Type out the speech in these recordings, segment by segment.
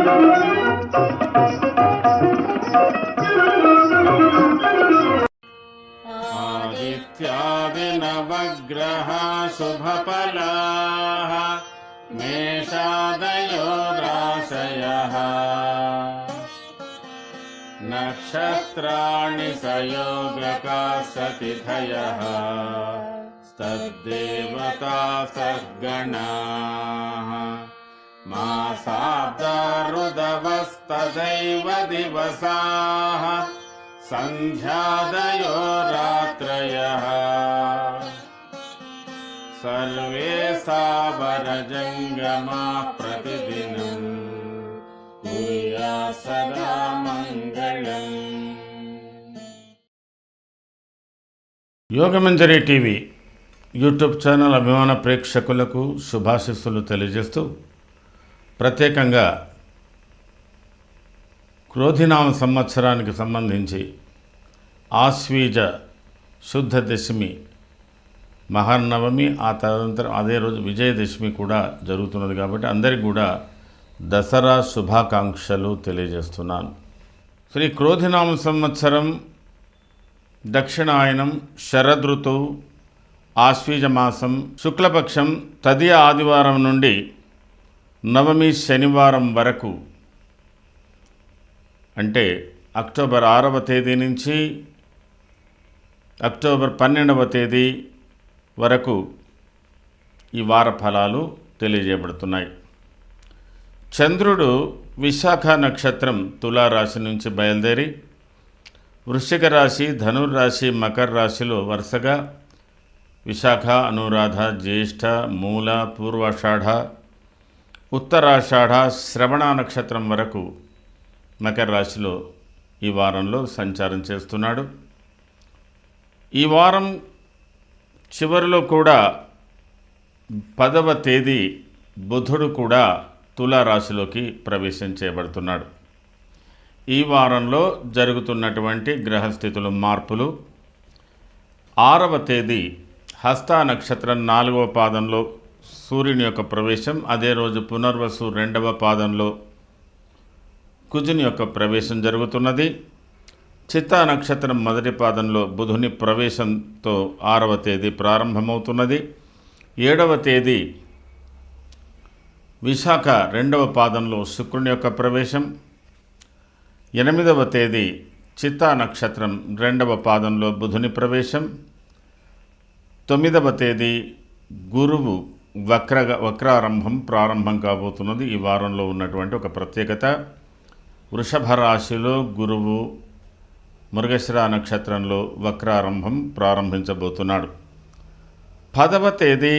आदित्यादिनवग्रहा शुभफलाः मेषादयो राशयः नक्षत्राणि सयोगकाः सतिथयः तद्देवता सद्गणाः मासाब्दारुदवस्तदैव दिवसाः सन्ध्यादयो रात्रयः सर्वे सावरजङ्गमाः प्रतिदिनं कुर्यात् सदा मङ्गलम्। యోగమంజరి టీవీ యూట్యూబ్ ఛానల్ అభిమాన ప్రేక్షకులకు శుభాశీస్సులు తెలియజేస్తూ ప్రత్యేకంగా క్రోధినామ సంవత్సరానికి సంబంధించి ఆశ్వీజ శుద్ధ దశమి మహానవమి, ఆ తదనంతరం అదే రోజు విజయదశమి కూడా జరుగుతున్నది కాబట్టి అందరికీ కూడా దసరా శుభాకాంక్షలు తెలియజేస్తున్నాను. శ్రీ క్రోధినామ సంవత్సరం దక్షిణాయనం శరదృతువు ఆశ్వీజ మాసం శుక్లపక్షం తదియ ఆదివారం నుండి నవమి శనివారం వరకు, అంటే అక్టోబర్ 6వ తేదీ నుంచి అక్టోబర్ 12వ తేదీ వరకు ఈ వార ఫలాలు తెలియజేయబడుతున్నాయి. చంద్రుడు విశాఖ నక్షత్రం తులారాశి నుంచి బయలుదేరి వృశ్చిక రాశి, ధనుర్రాశి, మకర రాశిలో వరుసగా విశాఖ, అనురాధ, జ్యేష్ఠ, మూల, పూర్వాషాఢ, ఉత్తరాషాఢ, శ్రవణ నక్షత్రం వరకు మకర రాశిలో ఈ వారంలో సంచారం చేస్తున్నాడు. ఈ వారం చివరిలో కూడా 10వ తేదీ బుధుడు కూడా తులారాశిలోకి ప్రవేశం చేయబడుతున్నాడు. ఈ వారంలో జరుగుతున్నటువంటి గ్రహస్థితుల మార్పులు: 6వ తేదీ హస్త నక్షత్రం 4వ పాదంలో సూర్యుని యొక్క ప్రవేశం, అదే రోజు పునర్వసు 2వ పాదంలో కుజుని యొక్క ప్రవేశం జరుగుతున్నది. చిత్తా నక్షత్రం 1వ పాదంలో బుధుని ప్రవేశంతో 6వ తేదీ ప్రారంభమవుతున్నది. 7వ తేదీ విశాఖ 2వ పాదంలో శుక్రుని యొక్క ప్రవేశం. 8వ తేదీ చిత్తా నక్షత్రం 2వ పాదంలో బుధుని ప్రవేశం. 9వ తేదీ గురువు వక్రారంభం ప్రారంభం కాబోతున్నది. ఈ వారంలో ఉన్నటువంటి ఒక ప్రత్యేకత, వృషభ రాశిలో గురువు మృగశిర నక్షత్రంలో వక్రారంభం ప్రారంభించబోతున్నాడు. 10వ తేదీ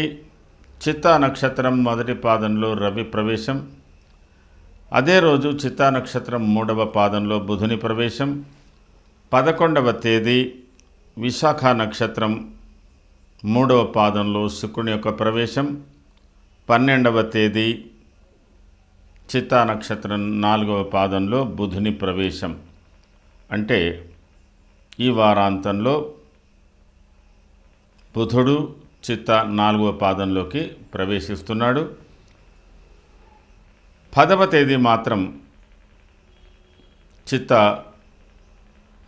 చిత్తా నక్షత్రం 1వ పాదంలో రవి ప్రవేశం. అదే రోజు చిత్తా నక్షత్రం 3వ పాదంలో బుధుని ప్రవేశం. 11వ తేదీ విశాఖ నక్షత్రం 3వ పాదంలో శుక్రుని యొక్క ప్రవేశం. 12వ తేదీ చిత్తా నక్షత్రం 4వ పాదంలో బుధుని ప్రవేశం. అంటే ఈ వారాంతంలో బుధుడు చిత్తా 4వ పాదంలోకి ప్రవేశిస్తున్నాడు. 10వ తేదీ మాత్రం చిత్తా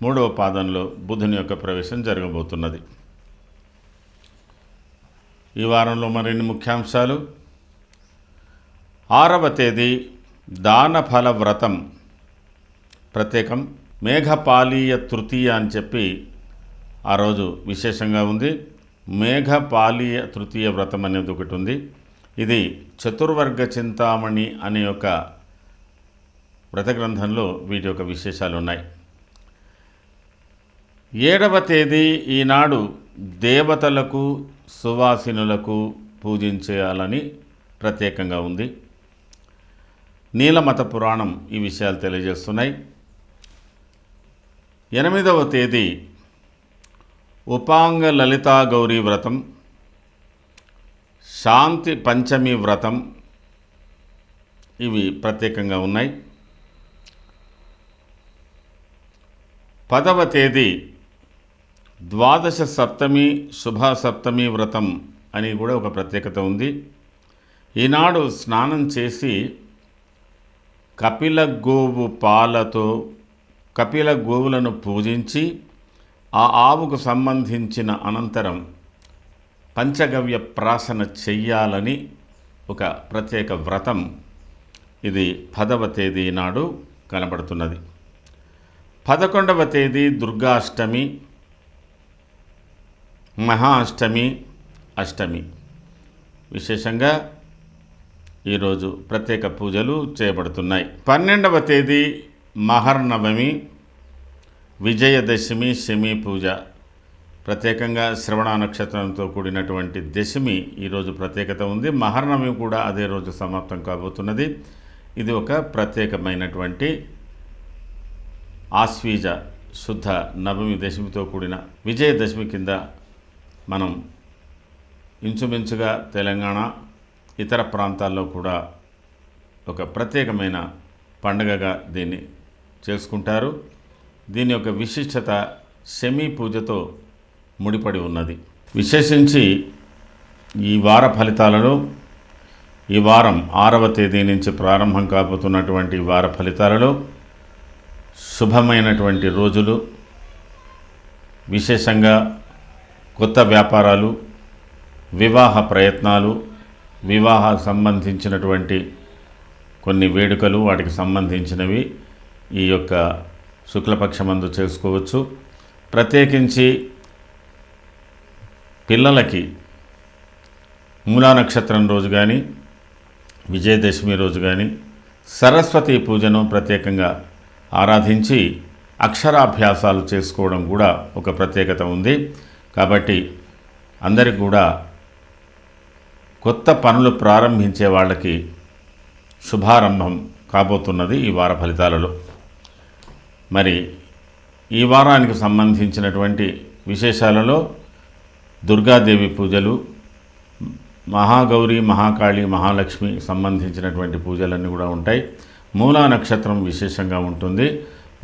3వ పాదంలో బుధుని యొక్క ప్రవేశం జరగబోతున్నది. ఈ వారంలో మరిన్ని ముఖ్యాంశాలు: 6వ తేదీ దానఫల వ్రతం ప్రత్యేకం. మేఘపాలీయ తృతీయ అని చెప్పి ఆ రోజు విశేషంగా ఉంది. మేఘపాలీయ తృతీయ వ్రతం అనేది ఒకటి ఉంది. ఇది చతుర్వర్గ చింతామణి అనే ఒక వ్రత గ్రంథంలో వీటి యొక్క విశేషాలు ఉన్నాయి. 7వ తేదీ ఈనాడు దేవతలకు సువాసినులకు పూజించేయాలని ప్రత్యేకంగా ఉంది. నీలమత పురాణం ఈ విషయాలు తెలియజేస్తున్నాయి. 8వ తేదీ ఉపాంగ లలితా గౌరీ వ్రతం, శాంతి పంచమి వ్రతం, ఇవి ప్రత్యేకంగా ఉన్నాయి. 10వ తేదీ ద్వాదశ సప్తమి శుభ సప్తమి వ్రతం అని కూడా ఒక ప్రత్యేకత ఉంది. ఈనాడు స్నానం చేసి కపిల గోవు పాలతో కపిల గోవులను పూజించి ఆ ఆవుకు సంబంధించిన అనంతరం పంచగవ్య ప్రాసన చెయ్యాలని ఒక ప్రత్యేక వ్రతం ఇది 10వ తేదీ నాడు కనబడుతున్నది. 11వ తేదీ దుర్గాష్టమి, మహాష్టమి, అష్టమి. విశేషంగా ఈరోజు ప్రత్యేక పూజలు చేయబడుతున్నాయి. 12వ తేదీ మహర్నవమి, విజయదశమి, శమి పూజ. ప్రత్యేకంగా శ్రవణ నక్షత్రంతో కూడినటువంటి దశమి ఈరోజు ప్రత్యేకత ఉంది. మహర్నవమి కూడా అదే రోజు సమాప్తం కాబోతున్నది. ఇది ఒక ప్రత్యేకమైనటువంటి ఆశ్వీజ శుద్ధ నవమి దశమితో కూడిన విజయదశమి కింద మనం ఇంచుమించుగా తెలంగాణ ఇతర ప్రాంతాల్లో కూడా ఒక ప్రత్యేకమైన పండుగగా దీన్ని చేసుకుంటారు. దీని యొక్క విశిష్టత శమి పూజతో ముడిపడి ఉన్నది. విశేషించి ఈ వార ఫలితాలలో ఈ వారం 6వ తేదీ నుంచి ప్రారంభం కాబోతున్నటువంటి వార ఫలితాలలో శుభమైనటువంటి రోజులు, విశేషంగా కొత్త వ్యాపారాలు, వివాహ ప్రయత్నాలు, వివాహ సంబంధించినటువంటి కొన్ని వేడుకలు, వాటికి సంబంధించినవి ఈ యొక్క శుక్లపక్షమందు చేసుకోవచ్చు. ప్రత్యేకించి పిల్లలకి మూలా నక్షత్రం రోజు కానీ, విజయదశమి రోజు కానీ సరస్వతి పూజను ప్రత్యేకంగా ఆరాధించి అక్షరాభ్యాసాలు చేసుకోవడం కూడా ఒక ప్రత్యేకత ఉంది. కాబట్టి అందరికి కూడా కొత్త పనులు ప్రారంభించే వాళ్ళకి శుభారంభం కాబోతున్నది ఈ వార ఫలితాలలో. మరి ఈ వారానికి సంబంధించినటువంటి విశేషాలలో దుర్గాదేవి పూజలు, మహాగౌరి, మహాకాళి, మహాలక్ష్మి సంబంధించినటువంటి పూజలన్నీ కూడా ఉంటాయి. మూలా నక్షత్రం విశేషంగా ఉంటుంది.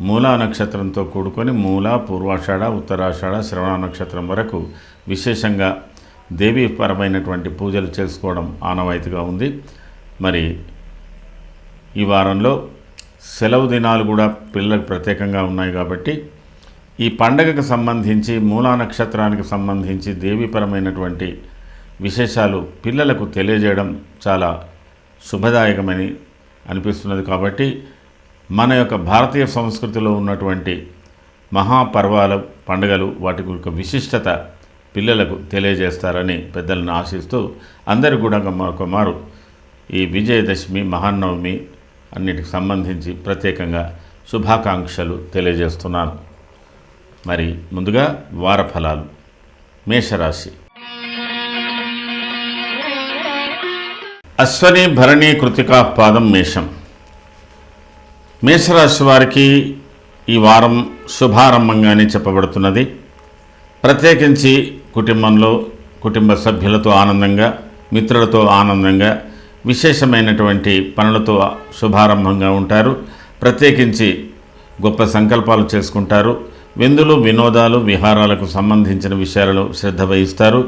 మూలా నక్షత్రంతో కూడుకొని మూల, పూర్వాషాఢ, ఉత్తరాషాఢ, శ్రవణ నక్షత్రం వరకు విశేషంగా దేవీపరమైనటువంటి పూజలు చేసుకోవడం ఆనవాయితీగా ఉంది. మరి ఈ వారంలో సెలవు దినాలు కూడా పిల్లలకు ప్రత్యేకంగా ఉన్నాయి. కాబట్టి ఈ పండగకు సంబంధించి మూలా నక్షత్రానికి సంబంధించి దేవీపరమైనటువంటి విశేషాలు పిల్లలకు తెలియజేయడం చాలా శుభదాయకమని అనిపిస్తున్నది. కాబట్టి మన యొక్క భారతీయ సంస్కృతిలో ఉన్నటువంటి మహాపర్వాల పండుగలు, వాటి యొక్క విశిష్టత పిల్లలకు తెలియజేస్తారని పెద్దలను ఆశిస్తూ అందరూ కూడా మరొకమారు ఈ విజయదశమి, మహానవమి అన్నిటికి సంబంధించి ప్రత్యేకంగా శుభాకాంక్షలు తెలియజేస్తున్నాను. మరి ముందుగా వార ఫలాలు. మేషరాశి. అశ్వని, భరణి, కృతికా పాదం మేషం. మేషరాశి వారికి ఈ వారం శుభారంభంగానే చెప్పబడుతున్నది. ప్రత్యేకించి కుటుంబంలో కుటుంబ సభ్యులతో ఆనందంగా, మిత్రులతో ఆనందంగా, విశేషమైనటువంటి పనులతో శుభారంభంగా ఉంటారు. ప్రత్యేకించి గొప్ప సంకల్పాలు చేసుకుంటారు. విందులు, వినోదాలు, విహారాలకు సంబంధించిన విషయాలలో శ్రద్ధ వహిస్తారు.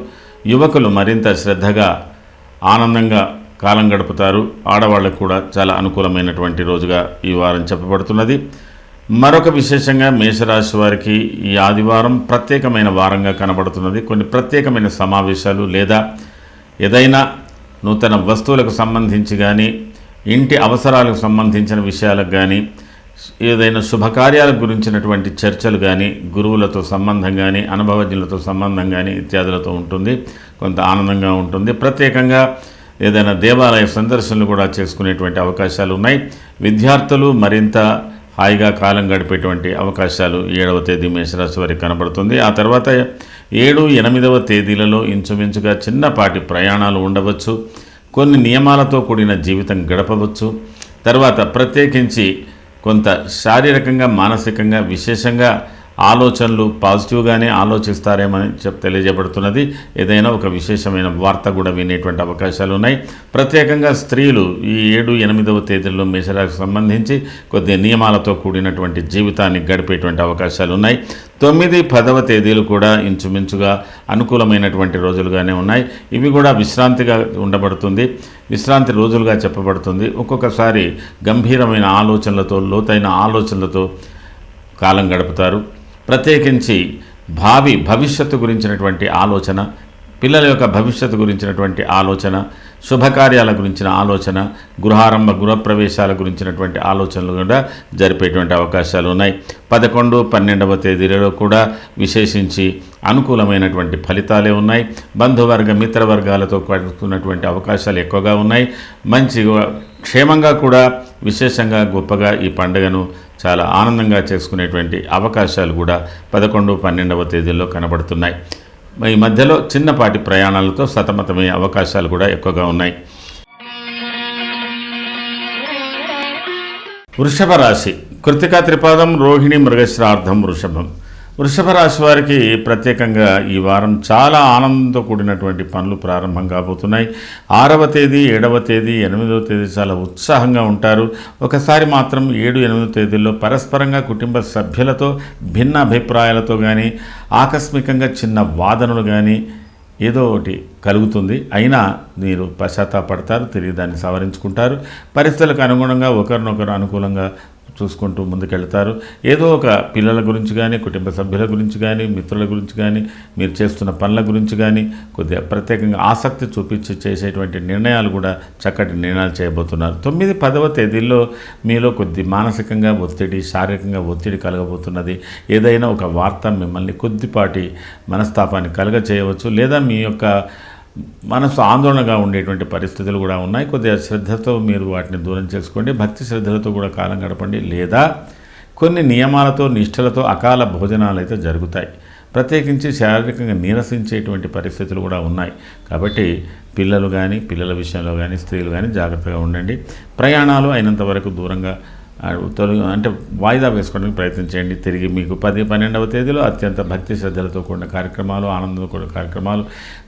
యువకులు మరింత శ్రద్ధగా ఆనందంగా కాలం గడుపుతారు. ఆడవాళ్ళకు కూడా చాలా అనుకూలమైనటువంటి రోజుగా ఈ వారం చెప్పబడుతున్నది. మరొక విశేషంగా మేషరాశి వారికి ఈ ఆదివారం ప్రత్యేకమైన వారంగా కనబడుతున్నది. కొన్ని ప్రత్యేకమైన సమావేశాలు లేదా ఏదైనా నూతన వస్తువులకు సంబంధించి కానీ, ఇంటి అవసరాలకు సంబంధించిన విషయాలకు కానీ, ఏదైనా శుభకార్యాల గురించినటువంటి చర్చలు కానీ, గురువులతో సంబంధం కానీ, అనుభవజ్ఞులతో సంబంధం కానీ ఇత్యాదులతో ఉంటుంది. కొంత ఆనందంగా ఉంటుంది. ప్రత్యేకంగా ఏదైనా దేవాలయ సందర్శనలు కూడా చేసుకునేటువంటి అవకాశాలు ఉన్నాయి. విద్యార్థులు మరింత హాయిగా కాలం గడిపేటువంటి అవకాశాలు 7వ తేదీ మేషరాశి వారికి కనబడుతుంది. ఆ తర్వాత 7, 8వ తేదీలలో ఇంచుమించుగా చిన్నపాటి ప్రయాణాలు ఉండవచ్చు. కొన్ని నియమాలతో కూడిన జీవితం గడపవచ్చు. తర్వాత ప్రత్యేకించి కొంత శారీరకంగా, మానసికంగా, విశేషంగా ఆలోచనలు పాజిటివ్గానే ఆలోచిస్తారేమని తెలియజేయబడుతున్నది. ఏదైనా ఒక విశేషమైన వార్త కూడా వినేటువంటి అవకాశాలు ఉన్నాయి. ప్రత్యేకంగా స్త్రీలు ఈ 7, 8వ తేదీల్లో మేషరాశికి సంబంధించి కొద్ది నియమాలతో కూడినటువంటి జీవితాన్ని గడిపేటువంటి అవకాశాలు ఉన్నాయి. 9, 10వ తేదీలు కూడా ఇంచుమించుగా అనుకూలమైనటువంటి రోజులుగానే ఉన్నాయి. ఇవి కూడా విశ్రాంతిగా ఉండబడుతుంది, విశ్రాంతి రోజులుగా చెప్పబడుతుంది. ఒక్కొక్కసారి గంభీరమైన ఆలోచనలతో, లోతైన ఆలోచనలతో కాలం గడుపుతారు. ప్రత్యేకించి భవిష్యత్తు గురించినటువంటి ఆలోచన, పిల్లల యొక్క భవిష్యత్తు గురించినటువంటి ఆలోచన, శుభకార్యాల గురించిన ఆలోచన, గృహప్రవేశాల గురించినటువంటి ఆలోచనలు కూడా జరిపేటువంటి అవకాశాలు ఉన్నాయి. 11, 12వ తేదీలలో కూడా విశేషించి అనుకూలమైనటువంటి ఫలితాలే ఉన్నాయి. బంధువర్గ మిత్రవర్గాలతో కలుగుతున్నటువంటి అవకాశాలు ఎక్కువగా ఉన్నాయి. మంచి క్షేమంగా కూడా విశేషంగా గొప్పగా ఈ పండుగను చాలా ఆనందంగా చేసుకునేటువంటి అవకాశాలు కూడా 11, 12వ తేదీల్లో కనబడుతున్నాయి. ఈ మధ్యలో చిన్నపాటి ప్రయాణాలతో సతమతమయ్యే అవకాశాలు కూడా ఎక్కువగా ఉన్నాయి. వృషభ రాశి, కృత్తికా త్రిపాదం, రోహిణి, మృగశ్రార్థం, వృషభ రాశి వారికి ప్రత్యేకంగా ఈ వారం చాలా ఆనందంతో కూడినటువంటి పనులు ప్రారంభం కాబోతున్నాయి. 6వ తేదీ, 7వ తేదీ, 8వ తేదీ చాలా ఉత్సాహంగా ఉంటారు. ఒకసారి మాత్రం 7, 8 తేదీల్లో పరస్పరంగా కుటుంబ సభ్యులతో భిన్న అభిప్రాయాలతో కానీ, ఆకస్మికంగా చిన్న వాదనలు కానీ ఏదో ఒకటి కలుగుతుంది. అయినా మీరు పశ్చాత్తాపడతారు, తిరిగి దాన్ని సవరించుకుంటారు. పరిస్థితులకు అనుగుణంగా ఒకరినొకరు అనుకూలంగా చూసుకుంటూ ముందుకెళ్తారు. ఏదో ఒక పిల్లల గురించి కానీ, కుటుంబ సభ్యుల గురించి కానీ, మిత్రుల గురించి కానీ, మీరు చేస్తున్న పనుల గురించి కానీ కొద్దిగా ప్రత్యేకంగా ఆసక్తి చూపించి చేసేటువంటి నిర్ణయాలు కూడా చక్కటి నిర్ణయాలు చేయబోతున్నారు. 9, 10వ తేదీల్లో మీలో కొద్ది మానసికంగా ఒత్తిడి, శారీరకంగా ఒత్తిడి కలగబోతున్నది. ఏదైనా ఒక వార్త మిమ్మల్ని కొద్దిపాటి మనస్తాపాన్ని చేయవచ్చు, లేదా మీ యొక్క మనసు ఆందోళనగా ఉండేటువంటి పరిస్థితులు కూడా ఉన్నాయి. కొద్దిగా శ్రద్ధతో మీరు వాటిని దూరం చేసుకోండి. భక్తి శ్రద్ధలతో కూడా కాలం గడపండి. లేదా కొన్ని నియమాలతో, నిష్ఠలతో అకాల భోజనాలు అయితే జరుగుతాయి. ప్రత్యేకించి శారీరకంగా నీరసించేటువంటి పరిస్థితులు కూడా ఉన్నాయి. కాబట్టి పిల్లలు కానీ, పిల్లల విషయంలో కానీ, స్త్రీలు కానీ జాగ్రత్తగా ఉండండి. ప్రయాణాలు అయినంత వరకు దూరంగా అంటే వాయిదా వేసుకోవడానికి ప్రయత్నం చేయండి. తిరిగి మీకు 10, 12వ తేదీలో అత్యంత భక్తి శ్రద్ధలతో కూడిన కార్యక్రమాలు, ఆనందంతో కూడిన కార్యక్రమాలు,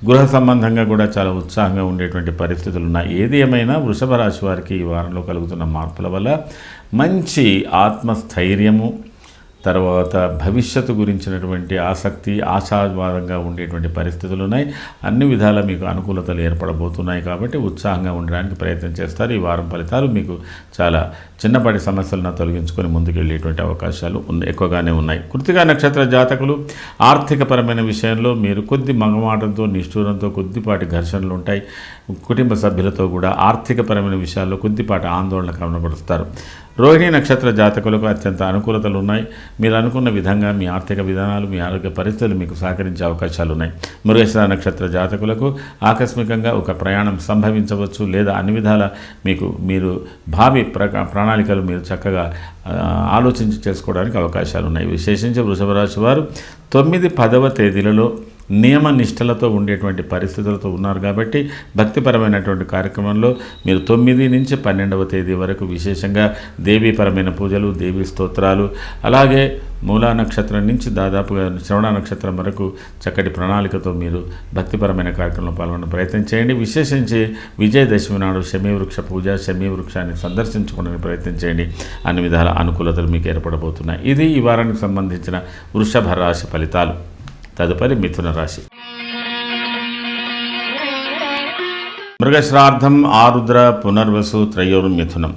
గృహ సంబంధంగా కూడా చాలా ఉత్సాహంగా ఉండేటువంటి పరిస్థితులు ఉన్నాయి. ఏది ఏమైనా వృషభ రాశి వారికి ఈ వారంలో కలుగుతున్న మార్పుల వల్ల మంచి ఆత్మస్థైర్యము, తర్వాత భవిష్యత్తు గురించినటువంటి ఆసక్తి, ఆశావాదంగా ఉండేటువంటి పరిస్థితులు ఉన్నాయి. అన్ని విధాలా మీకు అనుకూలతలు ఏర్పడబోతున్నాయి. కాబట్టి ఉత్సాహంగా ఉండడానికి ప్రయత్నం చేస్తారు. ఈ వారం ఫలితాలు మీకు చాలా చిన్నపాటి సమస్యలను తొలగించుకొని ముందుకెళ్ళేటువంటి అవకాశాలు ఎక్కువగానే ఉన్నాయి. కృత్తికా నక్షత్ర జాతకులు ఆర్థికపరమైన విషయంలో మీరు కొద్ది మగమాటంతో, నిష్ఠూరంతో కొద్దిపాటి ఘర్షణలు ఉంటాయి. కుటుంబ సభ్యులతో కూడా ఆర్థికపరమైన విషయాల్లో కొద్దిపాటి ఆందోళన కనబరుస్తారు. రోహిణి నక్షత్ర జాతకులకు అత్యంత అనుకూలతలు ఉన్నాయి. మీరు అనుకున్న విధంగా మీ ఆర్థిక విధానాలు, మీ ఆరోగ్య పరిస్థితులు మీకు సహకరించే అవకాశాలు ఉన్నాయి. మృగశిర నక్షత్ర జాతకులకు ఆకస్మికంగా ఒక ప్రయాణం సంభవించవచ్చు, లేదా అన్ని విధాల మీరు భావి ప్రణాళికలు మీరు చక్కగా ఆలోచించి చేసుకోవడానికి అవకాశాలు ఉన్నాయి. విశేషించి వృషభ రాశి వారు 9, 10వ తేదీలలో నియమ నిష్టలతో ఉండేటువంటి పరిస్థితులతో ఉన్నారు. కాబట్టి భక్తిపరమైనటువంటి కార్యక్రమంలో మీరు 9 నుంచి 12వ తేదీ వరకు విశేషంగా దేవీపరమైన పూజలు, దేవీ స్తోత్రాలు, అలాగే మూలా నక్షత్రం నుంచి దాదాపుగా శ్రవణ నక్షత్రం వరకు చక్కటి ప్రణాళికతో మీరు భక్తిపరమైన కార్యక్రమంలో పాల్గొనే ప్రయత్నం చేయండి. విశేషించి విజయదశమి నాడు శమీవృక్ష పూజ, శమీవృక్షాన్ని సందర్శించుకోవడానికి ప్రయత్నం చేయండి. అన్ని విధాల అనుకూలతలు మీకు ఏర్పడబోతున్నాయి. ఇది ఈ వారానికి సంబంధించిన వృషభ రాశి ఫలితాలు. తదుపరి మిథున రాశి. మృగశ్రార్థం, ఆరుద్ర, పునర్వసు, త్రయోర్మిథునం.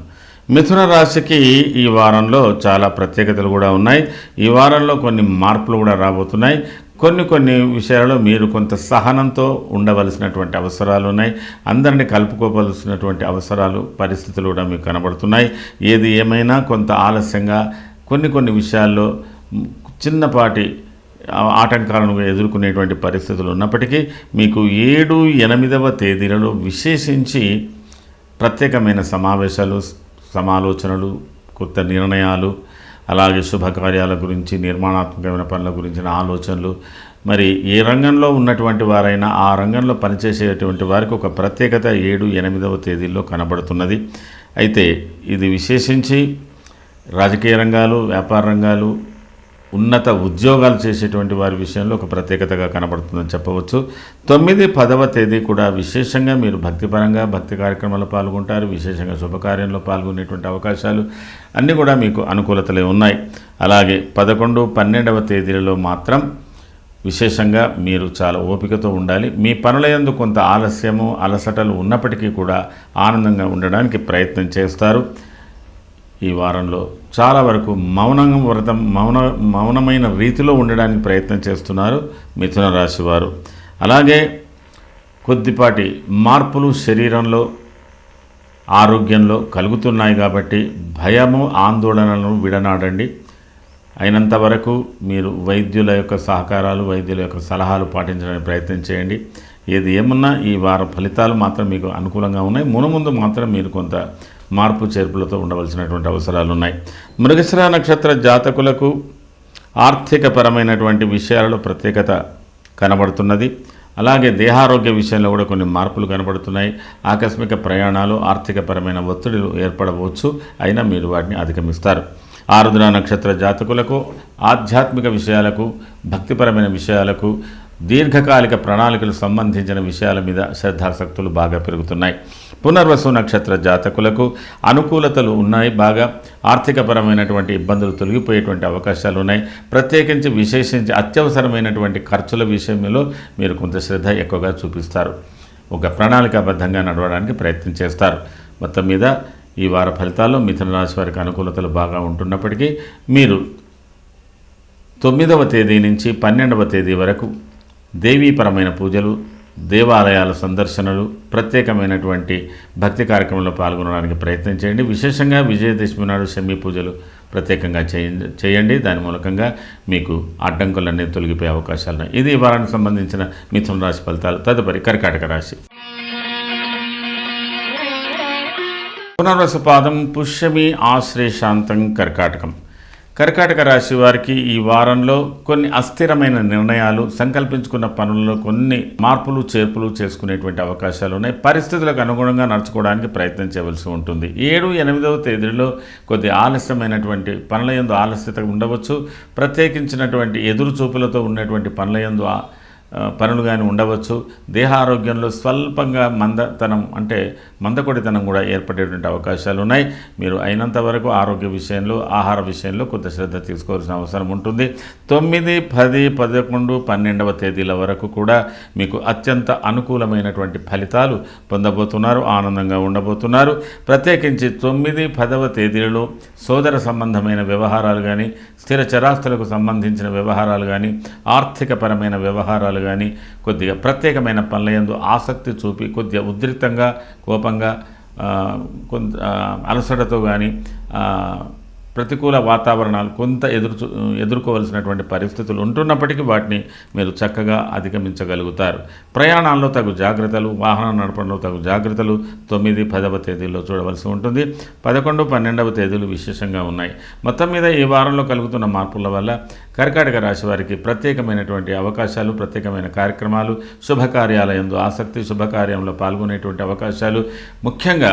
మిథున రాశికి ఈ వారంలో చాలా ప్రత్యేకతలు కూడా ఉన్నాయి. ఈ వారంలో కొన్ని మార్పులు కూడా రాబోతున్నాయి. కొన్ని విషయాల్లో మీరు కొంత సహనంతో ఉండవలసినటువంటి అవసరాలు ఉన్నాయి. అందరినీ కలుపుకోవలసినటువంటి అవసరాలు, పరిస్థితులు కూడా మీకు కనబడుతున్నాయి. ఏది ఏమైనా కొంత ఆలస్యంగా కొన్ని విషయాల్లో చిన్నపాటి ఆటంకాలను ఎదుర్కొనేటువంటి పరిస్థితులు ఉన్నప్పటికీ మీకు 7, 8వ తేదీలలో విశేషించి ప్రత్యేకమైన సమావేశాలు, సమాలోచనలు, కొత్త నిర్ణయాలు, అలాగే శుభకార్యాల గురించి, నిర్మాణాత్మకమైన పనుల గురించిన ఆలోచనలు, మరి ఏ రంగంలో ఉన్నటువంటి వారైనా ఆ రంగంలో పనిచేసేటువంటి వారికి ఒక ప్రత్యేకత 7, 8వ తేదీల్లో కనబడుతున్నది. అయితే ఇది విశేషించి రాజకీయ రంగాలు, వ్యాపార రంగాలు, ఉన్నత ఉద్యోగాలు చేసేటువంటి వారి విషయంలో ఒక ప్రత్యేకతగా కనబడుతుందని చెప్పవచ్చు. 9, 10వ తేదీ కూడా విశేషంగా మీరు భక్తిపరంగా భక్తి కార్యక్రమాల్లో పాల్గొంటారు. విశేషంగా శుభకార్యంలో పాల్గొనేటువంటి అవకాశాలు అన్నీ కూడా మీకు అనుకూలతలే ఉన్నాయి. అలాగే 11, 12వ తేదీలలో మాత్రం విశేషంగా మీరు చాలా ఓపికతో ఉండాలి. మీ పనుల యందు కొంత ఆలస్యము అలసటలు ఉన్నప్పటికీ కూడా ఆనందంగా ఉండడానికి ప్రయత్నం చేస్తారు. ఈ వారంలో చాలా వరకు మౌనమైన రీతిలో ఉండడానికి ప్రయత్నం చేస్తున్నారు మిథున రాశి వారు. అలాగే కొద్దిపాటి మార్పులు శరీరంలో ఆరోగ్యంలో కలుగుతున్నాయి కాబట్టి భయము ఆందోళనలను విడనాడండి. అయినంత వరకు మీరు వైద్యుల యొక్క సహకారాలు వైద్యుల యొక్క సలహాలు పాటించడానికి ప్రయత్నం చేయండి. ఏది ఏమున్నా ఈ వారం ఫలితాలు మాత్రం మీకు అనుకూలంగా ఉన్నాయి. మునుముందు మాత్రం మీరు కొంత మార్పు చేర్పులతో ఉండవలసినటువంటి అవసరాలు ఉన్నాయి. మృగశిర నక్షత్ర జాతకులకు ఆర్థికపరమైనటువంటి విషయాలలో ప్రత్యేకత కనబడుతున్నది. అలాగే దేహారోగ్య విషయంలో కూడా కొన్ని మార్పులు కనబడుతున్నాయి. ఆకస్మిక ప్రయాణాలు ఆర్థికపరమైన ఒత్తిడిలు ఏర్పడవచ్చు, అయినా మీరు వాటిని అధిగమిస్తారు. ఆరుద్ర నక్షత్ర జాతకులకు ఆధ్యాత్మిక విషయాలకు భక్తిపరమైన విషయాలకు దీర్ఘకాలిక ప్రణాళికలు సంబంధించిన విషయాల మీద శ్రద్ధాసక్తులు బాగా పెరుగుతున్నాయి. పునర్వసు నక్షత్ర జాతకులకు అనుకూలతలు ఉన్నాయి. బాగా ఆర్థికపరమైనటువంటి ఇబ్బందులు తొలగిపోయేటువంటి అవకాశాలు ఉన్నాయి. ప్రత్యేకించి విశేషించి అత్యవసరమైనటువంటి ఖర్చుల విషయంలో మీరు కొంత శ్రద్ధ ఎక్కువగా చూపిస్తారు. ఒక ప్రణాళికాబద్ధంగా నడవడానికి ప్రయత్నం చేస్తారు. మొత్తం మీద ఈ వార ఫలితాల్లో మిథున రాశి వారికి అనుకూలతలు బాగా ఉంటున్నప్పటికీ మీరు 9వ తేదీ నుంచి 12వ తేదీ వరకు దేవీపరమైన పూజలు దేవాలయాల సందర్శనలు ప్రత్యేకమైనటువంటి భక్తి కార్యక్రమంలో పాల్గొనడానికి ప్రయత్నం చేయండి. విశేషంగా విజయదశమి నాడు శమీ పూజలు ప్రత్యేకంగా చేయండి. దాని మూలకంగా మీకు అడ్డంకులన్నీ తొలగిపోయే అవకాశాలు ఉన్నాయి. ఇది ఈ వారానికి సంబంధించిన మిథున రాశి ఫలితాలు. తదుపరి కర్కాటక రాశి. పునర్వసు పాదం పుష్యమి ఆశ్లేషాంతం కర్కాటకం. కర్కాటక రాశి వారికి ఈ వారంలో కొన్ని అస్థిరమైన నిర్ణయాలు సంకల్పించుకున్న పనుల్లో కొన్ని మార్పులు చేర్పులు చేసుకునేటువంటి అవకాశాలు ఉన్నాయి. పరిస్థితులకు అనుగుణంగా నడుచుకోవడానికి ప్రయత్నం చేయవలసి ఉంటుంది. 7, 8వ తేదీలో కొద్ది ఆలస్యమైనటువంటి పనుల యందు ఆలస్యత ఉండవచ్చు. ప్రత్యేకించినటువంటి ఎదురు చూపులతో ఉన్నటువంటి పనుల యందు పనులు కానీ ఉండవచ్చు. దేహారోగ్యంలో స్వల్పంగా మందకొడితనం కూడా ఏర్పడేటువంటి అవకాశాలు ఉన్నాయి. మీరు అయినంత వరకు ఆరోగ్య విషయంలో ఆహార విషయంలో కొంత శ్రద్ధ తీసుకోవాల్సిన అవసరం ఉంటుంది. 9, 10, 11, 12వ తేదీల వరకు కూడా మీకు అత్యంత అనుకూలమైనటువంటి ఫలితాలు పొందబోతున్నారు. ఆనందంగా ఉండబోతున్నారు. ప్రత్యేకించి 9, 10వ తేదీలలో సోదర సంబంధమైన వ్యవహారాలు కానీ స్థిర చరాస్తులకు సంబంధించిన వ్యవహారాలు కానీ ఆర్థికపరమైన వ్యవహారాలు కానీ కొద్దిగా ప్రత్యేకమైన పనుల యందు ఆసక్తి చూపి కొద్దిగా ఉద్రిక్తంగా కోపంగా కొంత అలసటతో కానీ ప్రతికూల వాతావరణాలు కొంత ఎదుర్కోవలసినటువంటి పరిస్థితులు ఉంటున్నప్పటికీ వాటిని మీరు చక్కగా అధిగమించగలుగుతారు. ప్రయాణాల్లో తగు జాగ్రత్తలు వాహనం నడపడంలో తగు జాగ్రత్తలు 9, 10వ తేదీల్లో చూడవలసి ఉంటుంది. 11, 12వ తేదీలు విశేషంగా ఉన్నాయి. మొత్తం మీద ఈ వారంలో కలుగుతున్న మార్పుల వల్ల కర్కాటక రాశి వారికి ప్రత్యేకమైనటువంటి అవకాశాలు ప్రత్యేకమైన కార్యక్రమాలు శుభకార్యాలయంలో ఆసక్తి శుభకార్యంలో పాల్గొనేటువంటి అవకాశాలు ముఖ్యంగా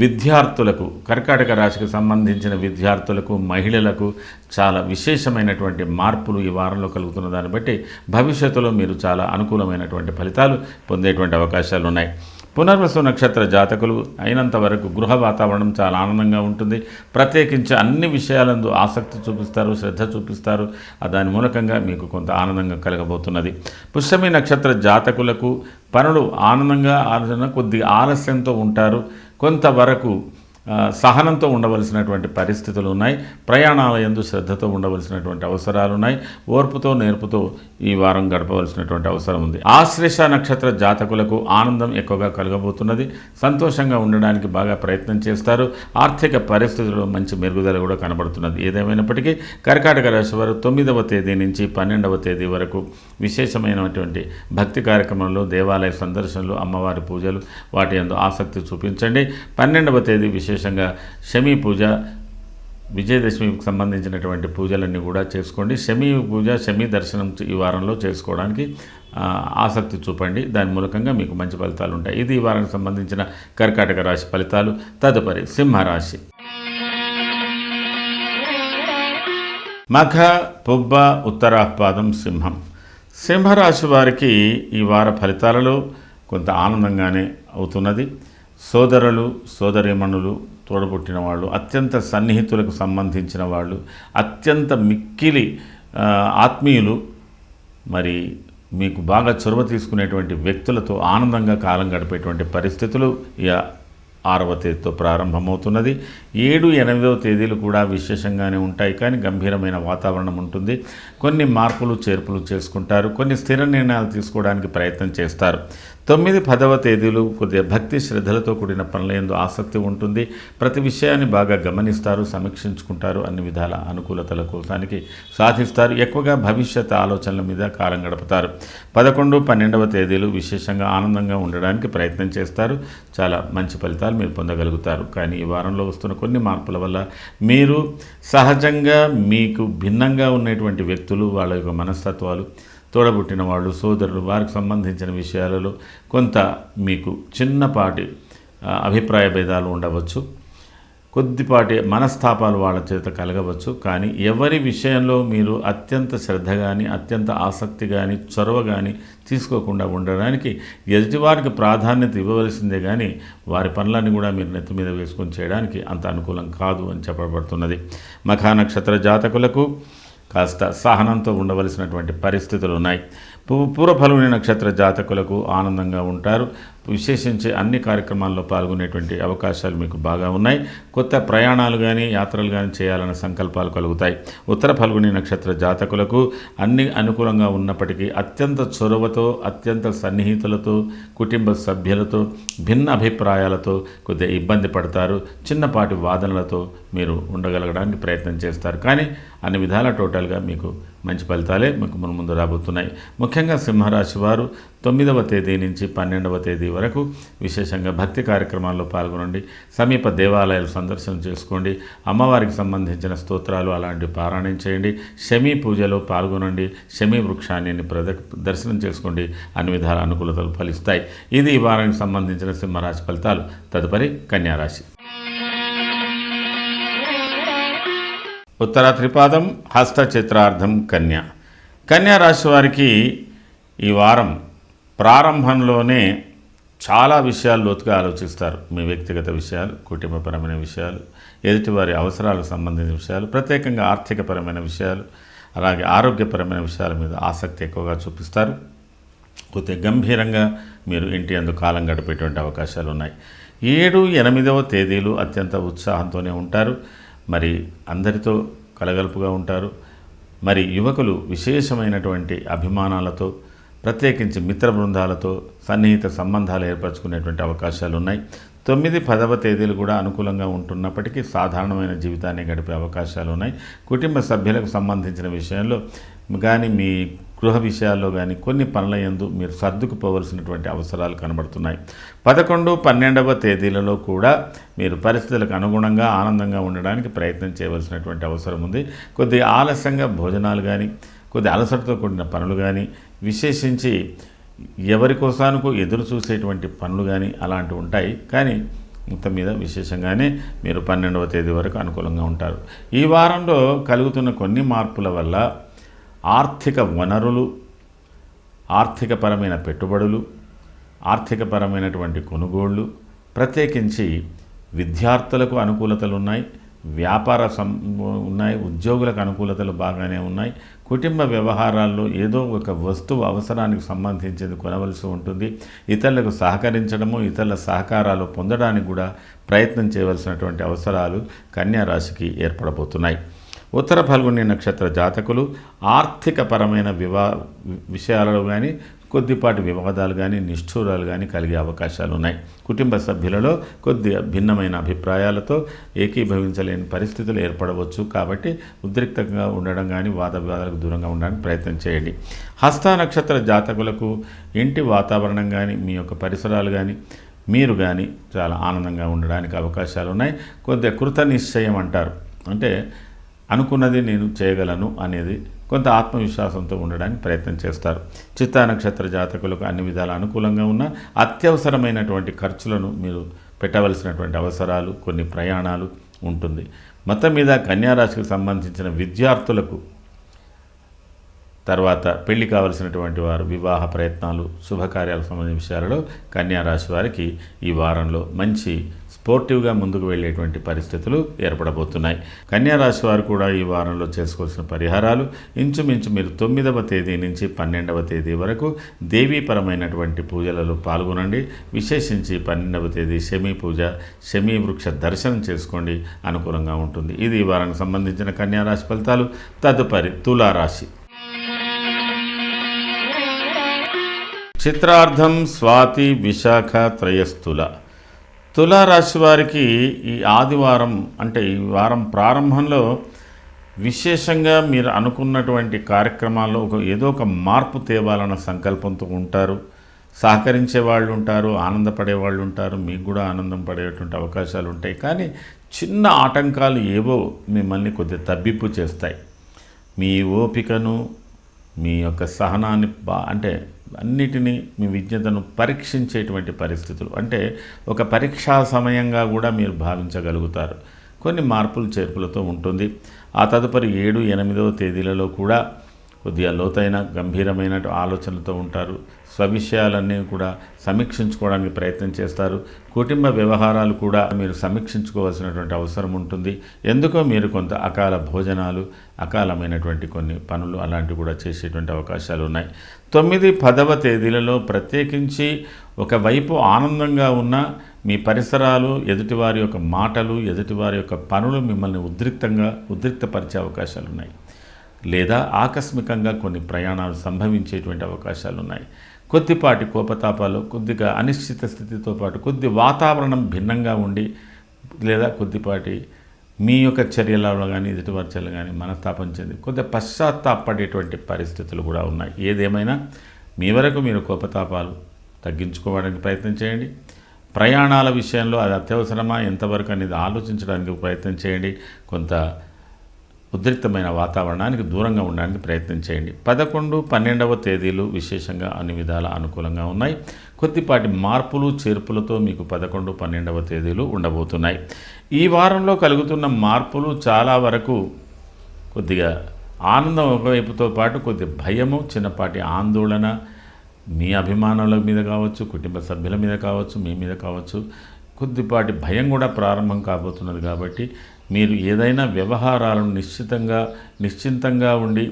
విద్యార్థులకు కర్కాటక రాశికి సంబంధించిన విద్యార్థులకు మహిళలకు చాలా విశేషమైనటువంటి మార్పులు ఈ వారంలో కలుగుతున్న దాన్ని బట్టి భవిష్యత్తులో మీరు చాలా అనుకూలమైనటువంటి ఫలితాలు పొందేటువంటి అవకాశాలు ఉన్నాయి. పునర్వసు నక్షత్ర జాతకులు అయినంత వరకు గృహ వాతావరణం చాలా ఆనందంగా ఉంటుంది. ప్రత్యేకించి అన్ని విషయాలందు ఆసక్తి చూపిస్తారు శ్రద్ధ చూపిస్తారు. దాని మూలకంగా మీకు కొంత ఆనందంగా కలగబోతున్నది. పుష్యమి నక్షత్ర జాతకులకు పనులు ఆనందంగా కొద్దిగా ఆలస్యంతో ఉంటారు. కొంతవరకు సహనంతో ఉండవలసినటువంటి పరిస్థితులు ఉన్నాయి. ప్రయాణాల యందు శ్రద్ధతో ఉండవలసినటువంటి అవసరాలు ఉన్నాయి. ఓర్పుతో నేర్పుతో ఈ వారం గడపవలసినటువంటి అవసరం ఉంది. ఆశ్లేష నక్షత్ర జాతకులకు ఆనందం ఎక్కువగా కలగబోతున్నది. సంతోషంగా ఉండడానికి బాగా ప్రయత్నం చేస్తారు. ఆర్థిక పరిస్థితుల్లో మంచి మెరుగుదల కూడా కనబడుతున్నది. ఏదేమైనప్పటికీ కర్కాటక రాశి వారు 9వ తేదీ నుంచి 12వ తేదీ వరకు విశేషమైనటువంటి భక్తి కార్యక్రమంలో దేవాలయ సందర్శనలు అమ్మవారి పూజలు వాటి యందు ఆసక్తి చూపించండి. 12వ తేదీ విశేషంగా శమీ పూజ విజయదశమికి సంబంధించినటువంటి పూజలన్నీ కూడా చేసుకోండి. శమీ పూజ శమీ దర్శనం ఈ వారంలో చేసుకోవడానికి ఆసక్తి చూపండి. దాని మూలకంగా మీకు మంచి ఫలితాలు ఉంటాయి. ఇది ఈ వారానికి సంబంధించిన కర్కాటక రాశి ఫలితాలు. తదుపరి సింహరాశి. మఖ, పుబ్బ, ఉత్తరాపాదం, సింహం. సింహరాశి వారికి ఈ వార ఫలితాలలో కొంత ఆనందంగానే అవుతున్నది. సోదరులు, సోదరీమణులు, తోడబుట్టిన వాళ్ళు, అత్యంత సన్నిహితులకు సంబంధించిన వాళ్ళు, అత్యంత మిక్కిలి ఆత్మీయులు, మరి మీకు బాగా చొరవ తీసుకునేటువంటి వ్యక్తులతో ఆనందంగా కాలం గడిపేటువంటి పరిస్థితులు 6వ తేదీతో ప్రారంభమవుతున్నది. 7, 8వ తేదీలు కూడా విశేషంగానే ఉంటాయి, కానీ గంభీరమైన వాతావరణం ఉంటుంది. కొన్ని మార్పులు చేర్పులు చేసుకుంటారు, కొన్ని స్థిర నిర్ణయాలు తీసుకోవడానికి ప్రయత్నం చేస్తారు. 9, 10వ తేదీలు కొద్దిగా భక్తి శ్రద్ధలతో కూడిన పనుల యందు ఆసక్తి ఉంటుంది. ప్రతి విషయాన్ని బాగా గమనిస్తారు, సమీక్షించుకుంటారు, అన్ని విధాల అనుకూలతల కోసానికి సాధిస్తారు. ఎక్కువగా భవిష్యత్ ఆలోచనల మీద కాలం గడుపుతారు. 11, 12వ తేదీలు విశేషంగా ఆనందంగా ఉండడానికి ప్రయత్నం చేస్తారు. చాలా మంచి ఫలితాలు మీరు పొందగలుగుతారు. కానీ ఈ వారంలో వస్తున్న కొన్ని మార్పుల వల్ల మీరు సహజంగా మీకు భిన్నంగా ఉన్నటువంటి వ్యక్తులు, వాళ్ళ యొక్క మనస్తత్వాలు, తోడబుట్టిన వాళ్ళు, సోదరులు, వారికి సంబంధించిన విషయాలలో కొంత మీకు చిన్నపాటి అభిప్రాయ భేదాలు ఉండవచ్చు, కొద్దిపాటి మనస్తాపాలు వాళ్ళ చేత కలగవచ్చు. కానీ ఎవరి విషయంలో మీరు అత్యంత శ్రద్ధ కానీ, అత్యంత ఆసక్తి కానీ, చొరవ కానీ తీసుకోకుండా ఉండడానికి ఎదుటివారికి ప్రాధాన్యత ఇవ్వవలసిందే, కానీ వారి పనులన్నీ కూడా మీరు నెత్తి మీద వేసుకొని చేయడానికి అంత అనుకూలం కాదు అని చెప్పబడుతున్నది. మఖ నక్షత్ర జాతకులకు కాస్త సహనంతో ఉండవలసినటువంటి పరిస్థితులు ఉన్నాయి. పూర్వఫల్గుని నక్షత్ర జాతకులకు ఆనందంగా ఉంటారు. విశేషించి అన్ని కార్యక్రమాల్లో పాల్గొనేటువంటి అవకాశాలు మీకు బాగా ఉన్నాయి. కొత్త ప్రయాణాలు కానీ, యాత్రలు కానీ చేయాలన్న సంకల్పాలు కలుగుతాయి. ఉత్తర ఫల్గుని నక్షత్ర జాతకులకు అన్ని అనుకూలంగా ఉన్నప్పటికీ అత్యంత చొరవతో, అత్యంత సన్నిహితులతో, కుటుంబ సభ్యులతో భిన్న అభిప్రాయాలతో కొద్దిగా ఇబ్బంది పడతారు. చిన్నపాటి వాదనలతో మీరు ఉండగలగడానికి ప్రయత్నం చేస్తారు. కానీ అన్ని విధాల టోటల్గా మీకు మంచి ఫలితాలే మీకు ముందు రాబోతున్నాయి. ముఖ్యంగా సింహరాశి వారు 9వ తేదీ నుంచి 12వ తేదీ వరకు విశేషంగా భక్తి కార్యక్రమాల్లో పాల్గొనండి. సమీప దేవాలయాలు సందర్శన చేసుకోండి. అమ్మవారికి సంబంధించిన స్తోత్రాలు అలాంటివి పారాయణం చేయండి. శమీ పూజలో పాల్గొనండి. శమీ వృక్షాన్ని దర్శనం చేసుకోండి. అన్ని విధాల అనుకూలతలు ఫలిస్తాయి. ఇది ఈ వారానికి సంబంధించిన సింహరాశి ఫలితాలు. తదుపరి కన్యారాశి. ఉత్తర త్రిపాదం, హస్త చిత్రార్థం, కన్యా రాశి వారికి ఈ వారం ప్రారంభంలోనే చాలా విషయాలు లోతుగా ఆలోచిస్తారు. మీ వ్యక్తిగత విషయాలు, కుటుంబపరమైన విషయాలు, ఎదుటివారి అవసరాలకు సంబంధించిన విషయాలు, ప్రత్యేకంగా ఆర్థికపరమైన విషయాలు, అలాగే ఆరోగ్యపరమైన విషయాల మీద ఆసక్తి ఎక్కువగా చూపిస్తారు. కొద్దిగా గంభీరంగా మీరు ఇంటి యందు కాలం గడిపేటువంటి అవకాశాలు ఉన్నాయి. 7, 8వ తేదీలు అత్యంత ఉత్సాహంతోనే ఉంటారు. మరి అందరితో కలగలుపుగా ఉంటారు. మరి యువకులు విశేషమైనటువంటి అభిమానాలతో, ప్రత్యేకించి మిత్ర బృందాలతో సన్నిహిత సంబంధాలు ఏర్పరచుకునేటువంటి అవకాశాలు ఉన్నాయి. 9, 10వ తేదీలు కూడా అనుకూలంగా ఉంటున్నప్పటికీ సాధారణమైన జీవితాన్ని గడిపే అవకాశాలు ఉన్నాయి. కుటుంబ సభ్యులకు సంబంధించిన విషయంలో కానీ, మీ గృహ విషయాల్లో కానీ కొన్ని పనుల యందు మీరు సర్దుకుపోవలసినటువంటి అవసరాలు కనబడుతున్నాయి. 11, 12వ తేదీలలో కూడా మీరు పరిస్థితులకు అనుగుణంగా ఆనందంగా ఉండడానికి ప్రయత్నం చేయవలసినటువంటి అవసరం ఉంది. కొద్దిగా ఆలస్యంగా భోజనాలు కానీ, కొద్ది అలసటతో కూడిన పనులు కానీ, విశేషించి ఎవరి కోసానికో ఎదురు చూసేటువంటి పనులు కానీ అలాంటివి ఉంటాయి. కానీ మొత్తం మీద విశేషంగానే మీరు 12వ తేదీ వరకు అనుకూలంగా ఉంటారు. ఈ వారంలో కలుగుతున్న కొన్ని మార్పుల వల్ల ఆర్థిక వనరులు, ఆర్థికపరమైన పెట్టుబడులు, ఆర్థికపరమైనటువంటి కొనుగోళ్ళు, ప్రత్యేకించి విద్యార్థులకు అనుకూలతలు ఉన్నాయి, వ్యాపార ఉన్నాయి, ఉద్యోగులకు అనుకూలతలు బాగానే ఉన్నాయి. కుటుంబ వ్యవహారాల్లో ఏదో ఒక వస్తువు అవసరానికి సంబంధించింది కొనవలసి ఉంటుంది. ఇతరులకు సహకరించడము, ఇతరుల సహకారాలు పొందడానికి కూడా ప్రయత్నం చేయవలసినటువంటి అవసరాలు కన్యా రాశికి ఏర్పడబోతున్నాయి. ఉత్తర ఫల్గుని నక్షత్ర జాతకులు ఆర్థికపరమైన విషయాలలో కానీ, కొద్దిపాటి వివాదాలు కానీ, నిష్ఠూరాలు కానీ కలిగే అవకాశాలు ఉన్నాయి. కుటుంబ సభ్యులలో కొద్దిగా భిన్నమైన అభిప్రాయాలతో ఏకీభవించలేని పరిస్థితులు ఏర్పడవచ్చు. కాబట్టి ఉద్రిక్తంగా ఉండడం కానీ, వాద వివాదాలకు దూరంగా ఉండడానికి ప్రయత్నం చేయండి. హస్త నక్షత్ర జాతకులకు ఇంటి వాతావరణం కానీ, మీ యొక్క పరిసరాలు కానీ, మీరు కానీ చాలా ఆనందంగా ఉండడానికి అవకాశాలు ఉన్నాయి. కొద్దిగా కృత నిశ్చయం అంటారు, అంటే అనుకున్నది నేను చేయగలను అనేది కొంత ఆత్మవిశ్వాసంతో ఉండడానికి ప్రయత్నం చేస్తారు. చిత్తా నక్షత్ర జాతకులకు అన్ని విధాల అనుకూలంగా ఉన్న అత్యవసరమైనటువంటి ఖర్చులను మీరు పెట్టవలసినటువంటి అవసరాలు, కొన్ని ప్రయాణాలు ఉంటుంది. మొత్తం మీద కన్యా రాశికి సంబంధించిన విద్యార్థులకు, తర్వాత పెళ్లి కావలసినటువంటి వారు, వివాహ ప్రయత్నాలు, శుభకార్యాలకు సంబంధించిన విషయాలలో కన్యా రాశి వారికి ఈ వారంలో మంచి స్పోర్టివ్గా ముందుకు వెళ్ళేటువంటి పరిస్థితులు ఏర్పడబోతున్నాయి. కన్యా రాశి వారు కూడా ఈ వారంలో చేసుకోవాల్సిన పరిహారాలు ఇంచుమించు మీరు 9వ తేదీ నుంచి 12వ తేదీ వరకు దేవీపరమైనటువంటి పూజలలో పాల్గొనండి. విశేషించి 12వ తేదీ శమీ పూజ, శమీ వృక్ష దర్శనం చేసుకోండి, అనుకూలంగా ఉంటుంది. ఇది ఈ వారానికి సంబంధించిన కన్యా రాశి ఫలితాలు. తదుపరి తులారాశి. చిత్రార్థం, స్వాతి, విశాఖ, త్రయస్థుల. తులారాశి వారికి ఈ ఆదివారం అంటే ఈ వారం ప్రారంభంలో విశేషంగా మీరు అనుకున్నటువంటి కార్యక్రమాల్లో ఏదో ఒక మార్పు తేవాలన్న సంకల్పంతో ఉంటారు. సహకరించే వాళ్ళు ఉంటారు, ఆనందపడే వాళ్ళు ఉంటారు, మీకు కూడా ఆనందం పడేటువంటి అవకాశాలు ఉంటాయి. కానీ చిన్న ఆటంకాలు ఏవో మిమ్మల్ని కొద్దిగా తబ్బిప్పు చేస్తాయి. మీ ఓపికను, మీ యొక్క సహనాన్ని అంటే అన్నిటినీ, మీ విజ్ఞతను పరీక్షించేటువంటి పరిస్థితులు, అంటే ఒక పరీక్షా సమయంగా కూడా మీరు భావించగలుగుతారు. కొన్ని మార్పులు చేర్పులతో ఉంటుంది. ఆ తదుపరి 7, 8వ తేదీలలో కూడా కొద్దిగా లోతైన గంభీరమైన ఆలోచనలతో ఉంటారు. స్వవిషయాలన్నీ కూడా సమీక్షించుకోవడానికి ప్రయత్నం చేస్తారు. కుటుంబ వ్యవహారాలు కూడా మీరు సమీక్షించుకోవాల్సినటువంటి అవసరం ఉంటుంది. ఎందుకో మీరు కొంత అకాల భోజనాలు, అకాలమైనటువంటి కొన్ని పనులు అలాంటివి కూడా చేసేటువంటి అవకాశాలు ఉన్నాయి. 9, 10వ తేదీలలో ప్రత్యేకించి ఒకవైపు ఆనందంగా ఉన్న మీ పరిసరాలు, ఎదుటివారి యొక్క మాటలు, ఎదుటివారి యొక్క పనులు మిమ్మల్ని ఉద్రిక్తపరిచే అవకాశాలు ఉన్నాయి. లేదా ఆకస్మికంగా కొన్ని ప్రయాణాలు సంభవించేటువంటి అవకాశాలు ఉన్నాయి. కొద్దిపాటి కోపతాపాలు, కొద్దిగా అనిశ్చిత స్థితితో పాటు కొద్ది వాతావరణం భిన్నంగా ఉండి, లేదా కొద్దిపాటి మీ యొక్క చర్యలలో కానీ ఎదుటివారి చర్యలు కానీ మనస్తాపం చెంది కొద్దిగా పశ్చాత్తాపడేటువంటి పరిస్థితులు కూడా ఉన్నాయి. ఏదేమైనా మీ వరకు మీరు కోపతాపాలు తగ్గించుకోవడానికి ప్రయత్నం చేయండి. ప్రయాణాల విషయంలో అది అత్యవసరమా, ఎంతవరకు అనేది ఆలోచించడానికి ప్రయత్నం చేయండి. కొంత ఉద్రిక్తమైన వాతావరణానికి దూరంగా ఉండడానికి ప్రయత్నం చేయండి. 11, 12వ తేదీలు విశేషంగా అన్ని విధాల అనుకూలంగా ఉన్నాయి. కొద్దిపాటి మార్పులు చేర్పులతో మీకు 11, 12వ తేదీలు ఉండబోతున్నాయి. ఈ వారంలో కలుగుతున్న మార్పులు చాలా వరకు కొద్దిగా ఆనందం ఒకవైపుతో పాటు కొద్ది భయము, చిన్నపాటి ఆందోళన, మీ అభిమానుల మీద కావచ్చు, కుటుంబ సభ్యుల మీద కావచ్చు, మీ మీద కావచ్చు, కొద్దిపాటి భయం కూడా ప్రారంభం కాబోతున్నది. కాబట్టి మీరు ఏదైనా వ్యవహారాలను నిశ్చింతంగా ఉండి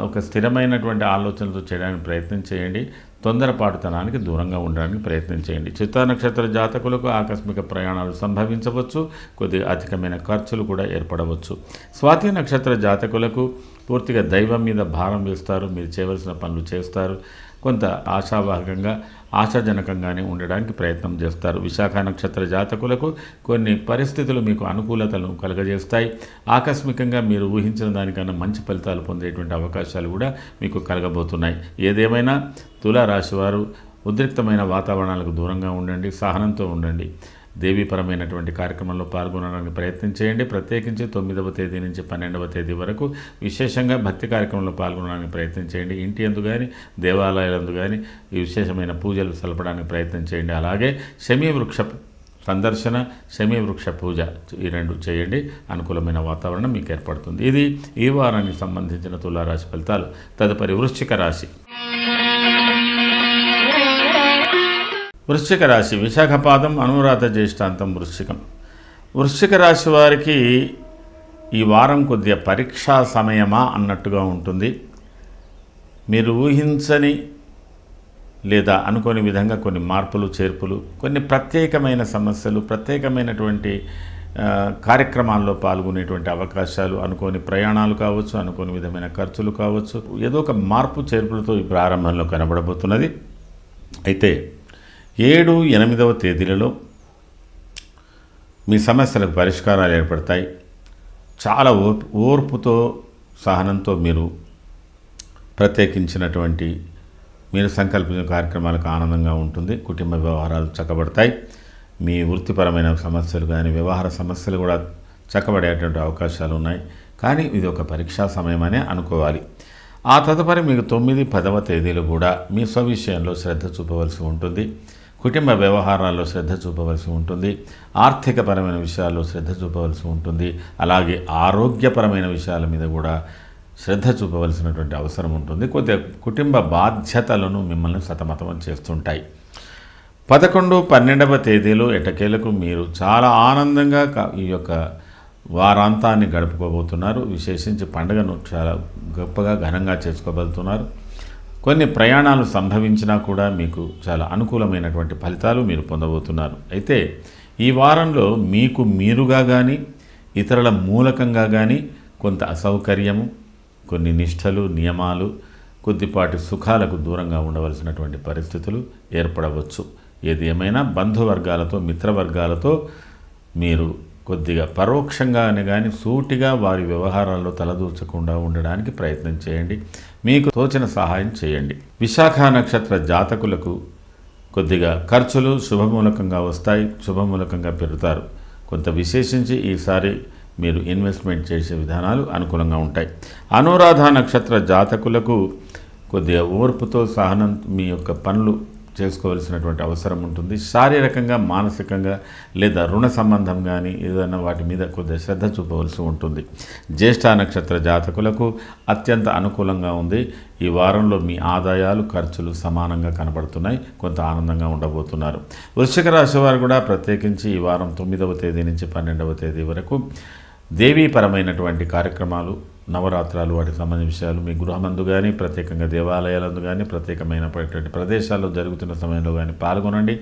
ఒక స్థిరమైనటువంటి ఆలోచనలతో చేయడానికి ప్రయత్నం చేయండి. తొందరపాటుతనానికి దూరంగా ఉండడానికి ప్రయత్నం చేయండి. చిత్తా నక్షత్ర జాతకులకు ఆకస్మిక ప్రయాణాలు సంభవించవచ్చు. కొద్దిగా అధికమైన ఖర్చులు కూడా ఏర్పడవచ్చు. స్వాతి నక్షత్ర జాతకులకు పూర్తిగా దైవం మీద భారం వేస్తారు. మీరు చేయవలసిన పనులు చేస్తారు. కొంత ఆశాజనకంగానే ఉండడానికి ప్రయత్నం చేస్తారు. విశాఖ నక్షత్ర జాతకులకు కొన్ని పరిస్థితులు మీకు అనుకూలతలను కలుగజేస్తాయి. ఆకస్మికంగా మీరు ఊహించిన దానికన్నా మంచి ఫలితాలు పొందేటువంటి అవకాశాలు కూడా మీకు కలగబోతున్నాయి. ఏదేమైనా తులారాశి వారు ఉద్రిక్తమైన వాతావరణాలకు దూరంగా ఉండండి, సహనంతో ఉండండి. దేవీపరమైనటువంటి కార్యక్రమంలో పాల్గొనడానికి ప్రయత్నం చేయండి. ప్రత్యేకించి 9వ తేదీ నుంచి 12వ తేదీ వరకు విశేషంగా భక్తి కార్యక్రమంలో పాల్గొనడానికి ప్రయత్నం చేయండి. ఇంటి యందు కానీ, దేవాలయాలందు కానీ ఈ విశేషమైన పూజలు సలపడానికి ప్రయత్నం చేయండి. అలాగే శమీ వృక్ష సందర్శన, శమీ వృక్ష పూజ ఈ 2 చేయండి. అనుకూలమైన వాతావరణం మీకు ఏర్పడుతుంది. ఇది ఈ వారానికి సంబంధించిన తులారాశి ఫలితాలు. తదుపరి వృశ్చిక రాశి. వృశ్చిక రాశి విశాఖపాదం, అనురాధ జ్యేష్ఠాంతం వృశ్చికం. వృశ్చిక రాశి వారికి ఈ వారం కొద్దిగా పరీక్షా సమయమా అన్నట్టుగా ఉంటుంది. మీరు ఊహించని లేదా అనుకోని విధంగా కొన్ని మార్పులు చేర్పులు, కొన్ని ప్రత్యేకమైన సమస్యలు, ప్రత్యేకమైనటువంటి కార్యక్రమాల్లో పాల్గొనేటువంటి అవకాశాలు, అనుకోని ప్రయాణాలు కావచ్చు, అనుకోని విధమైన ఖర్చులు కావచ్చు, ఏదో ఒక మార్పు చేర్పులతో ఈ ప్రారంభంలో కనబడబోతున్నది. అయితే 7, 8వ తేదీలలో మీ సమస్యలకు పరిష్కారాలు ఏర్పడతాయి. చాలా ఓర్పుతో, సహనంతో మీరు ప్రత్యేకించినటువంటి మీరు సంకల్పించిన కార్యక్రమాలకు ఆనందంగా ఉంటుంది. కుటుంబ వ్యవహారాలు చక్కబడతాయి. మీ వృత్తిపరమైన సమస్యలు కానీ, వ్యవహార సమస్యలు కూడా చక్కబడేటువంటి అవకాశాలు ఉన్నాయి. కానీ ఇది ఒక పరీక్షా సమయమనే అనుకోవాలి. ఆ తదుపరి మీకు 9, 10వ తేదీలు కూడా మీ స్వవిషయంలో శ్రద్ధ చూపవలసి ఉంటుంది. కుటుంబ వ్యవహారాల్లో శ్రద్ధ చూపవలసి ఉంటుంది. ఆర్థికపరమైన విషయాల్లో శ్రద్ధ చూపవలసి ఉంటుంది. అలాగే ఆరోగ్యపరమైన విషయాల మీద కూడా శ్రద్ధ చూపవలసినటువంటి అవసరం ఉంటుంది. కొద్దిగా కుటుంబ బాధ్యతలను మిమ్మల్ని సతమతం చేస్తుంటాయి. 11, 12వ తేదీలో ఎటకేలకు మీరు చాలా ఆనందంగా ఈ యొక్క వారాంతాన్ని గడుపుకోబోతున్నారు. విశేషించి పండుగను చాలా గొప్పగా ఘనంగా చేసుకోబోతున్నారు. కొన్ని ప్రయాణాలు సంభవించినా కూడా మీకు చాలా అనుకూలమైనటువంటి ఫలితాలు మీరు పొందబోతున్నారు. అయితే ఈ వారంలో మీకు మీరుగా కానీ ఇతరుల మూలకంగా కానీ కొంత అసౌకర్యము, కొన్ని నిష్ఠలు, నియమాలు, కొద్దిపాటి సుఖాలకు దూరంగా ఉండవలసినటువంటి పరిస్థితులు ఏర్పడవచ్చు. ఏది ఏమైనా బంధువర్గాలతో, మిత్రవర్గాలతో మీరు కొద్దిగా పరోక్షంగానే కానీ సూటిగా వారి వ్యవహారాల్లో తలదూర్చకుండా ఉండడానికి ప్రయత్నం చేయండి. మీకు తోచిన సహాయం చేయండి. విశాఖ నక్షత్ర జాతకులకు కొద్దిగా ఖర్చులు శుభమూలకంగా వస్తాయి, శుభమూలకంగా పెరుగుతారు. కొంత విశేషించి ఈసారి మీరు ఇన్వెస్ట్మెంట్ చేసే విధానాలు అనుకూలంగా ఉంటాయి. అనురాధ నక్షత్ర జాతకులకు కొద్దిగా ఓర్పుతో సహనం మీ యొక్క పనులు చేసుకోవాల్సినటువంటి అవసరం ఉంటుంది. శారీరకంగా, మానసికంగా లేదా రుణ సంబంధం కానీ ఏదైనా వాటి మీద కొద్దిగా శ్రద్ధ చూపవలసి ఉంటుంది. జ్యేష్ఠ నక్షత్ర జాతకులకు అత్యంత అనుకూలంగా ఉంది. ఈ వారంలో మీ ఆదాయాలు, ఖర్చులు సమానంగా కనబడుతున్నాయి. కొంత ఆనందంగా ఉండబోతున్నారు. వృశ్చిక రాశి వారు కూడా ప్రత్యేకించి ఈ వారం 9వ తేదీ నుంచి 12వ తేదీ వరకు దేవీపరమైనటువంటి కార్యక్రమాలు, నవరాత్రాలు, వాటికి సంబంధించిన విషయాలు మీ గృహమందు కానీ, ప్రత్యేకంగా దేవాలయాలందు కానీ, ప్రత్యేకమైనటువంటి ప్రదేశాల్లో జరుగుతున్న సమయంలో కానీ పాల్గొనండి.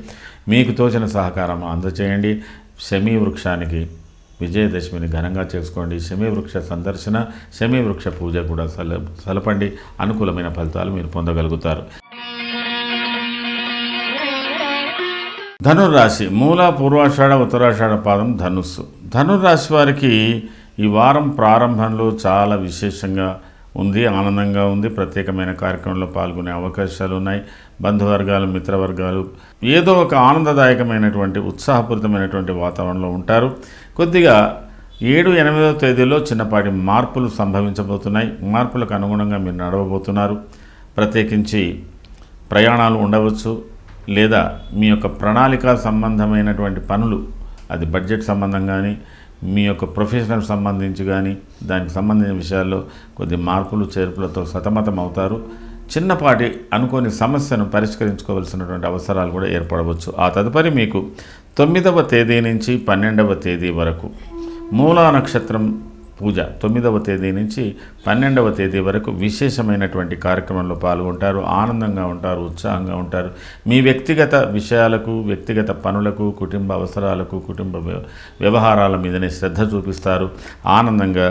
మీకు తోచిన సహకారం అందచేయండి. శమీ వృక్షానికి విజయదశమిని ఘనంగా చేసుకోండి. శమీ వృక్ష సందర్శన, శమీ వృక్ష పూజ కూడా సలపండి. అనుకూలమైన ఫలితాలు మీరు పొందగలుగుతారు. ధనుర్రాశి మూల, పూర్వాషాఢ, ఉత్తరాషాఢ పాదం ధనుస్సు. ధనుర్రాశి వారికి ఈ వారం ప్రారంభంలో చాలా విశేషంగా ఉంది, ఆనందంగా ఉంది. ప్రత్యేకమైన కార్యక్రమంలో పాల్గొనే అవకాశాలు ఉన్నాయి. బంధువర్గాలు, మిత్రవర్గాలు ఏదో ఒక ఆనందదాయకమైనటువంటి, ఉత్సాహపూరితమైనటువంటి వాతావరణంలో ఉంటారు. కొద్దిగా 7, 8వ తేదీలో చిన్నపాటి మార్పులు సంభవించబోతున్నాయి. మార్పులకు అనుగుణంగా మీరు నడవబోతున్నారు. ప్రత్యేకించి ప్రయాణాలు ఉండవచ్చు, లేదా మీ యొక్క ప్రణాళిక సంబంధమైనటువంటి పనులు, అది బడ్జెట్ సంబంధం కానీ, మీ యొక్క ప్రొఫెషనల్ సంబంధించి కానీ, దానికి సంబంధించిన విషయాల్లో కొద్ది మార్పులు చేర్పులతో సతమతం అవుతారు. చిన్నపాటి అనుకోని సమస్యను పరిష్కరించుకోవాల్సినటువంటి అవసరాలు కూడా ఏర్పడవచ్చు. ఆ తదుపరి మీకు 9వ తేదీ నుంచి 12వ తేదీ వరకు మూలా నక్షత్రం పూజ, 9వ తేదీ నుంచి 12వ తేదీ వరకు విశేషమైనటువంటి కార్యక్రమంలో పాల్గొంటారు. ఆనందంగా ఉంటారు, ఉత్సాహంగా ఉంటారు. మీ వ్యక్తిగత విషయాలకు, వ్యక్తిగత పనులకు, కుటుంబ అవసరాలకు, కుటుంబ వ్యవహారాల మీదనే శ్రద్ధ చూపిస్తారు. ఆనందంగా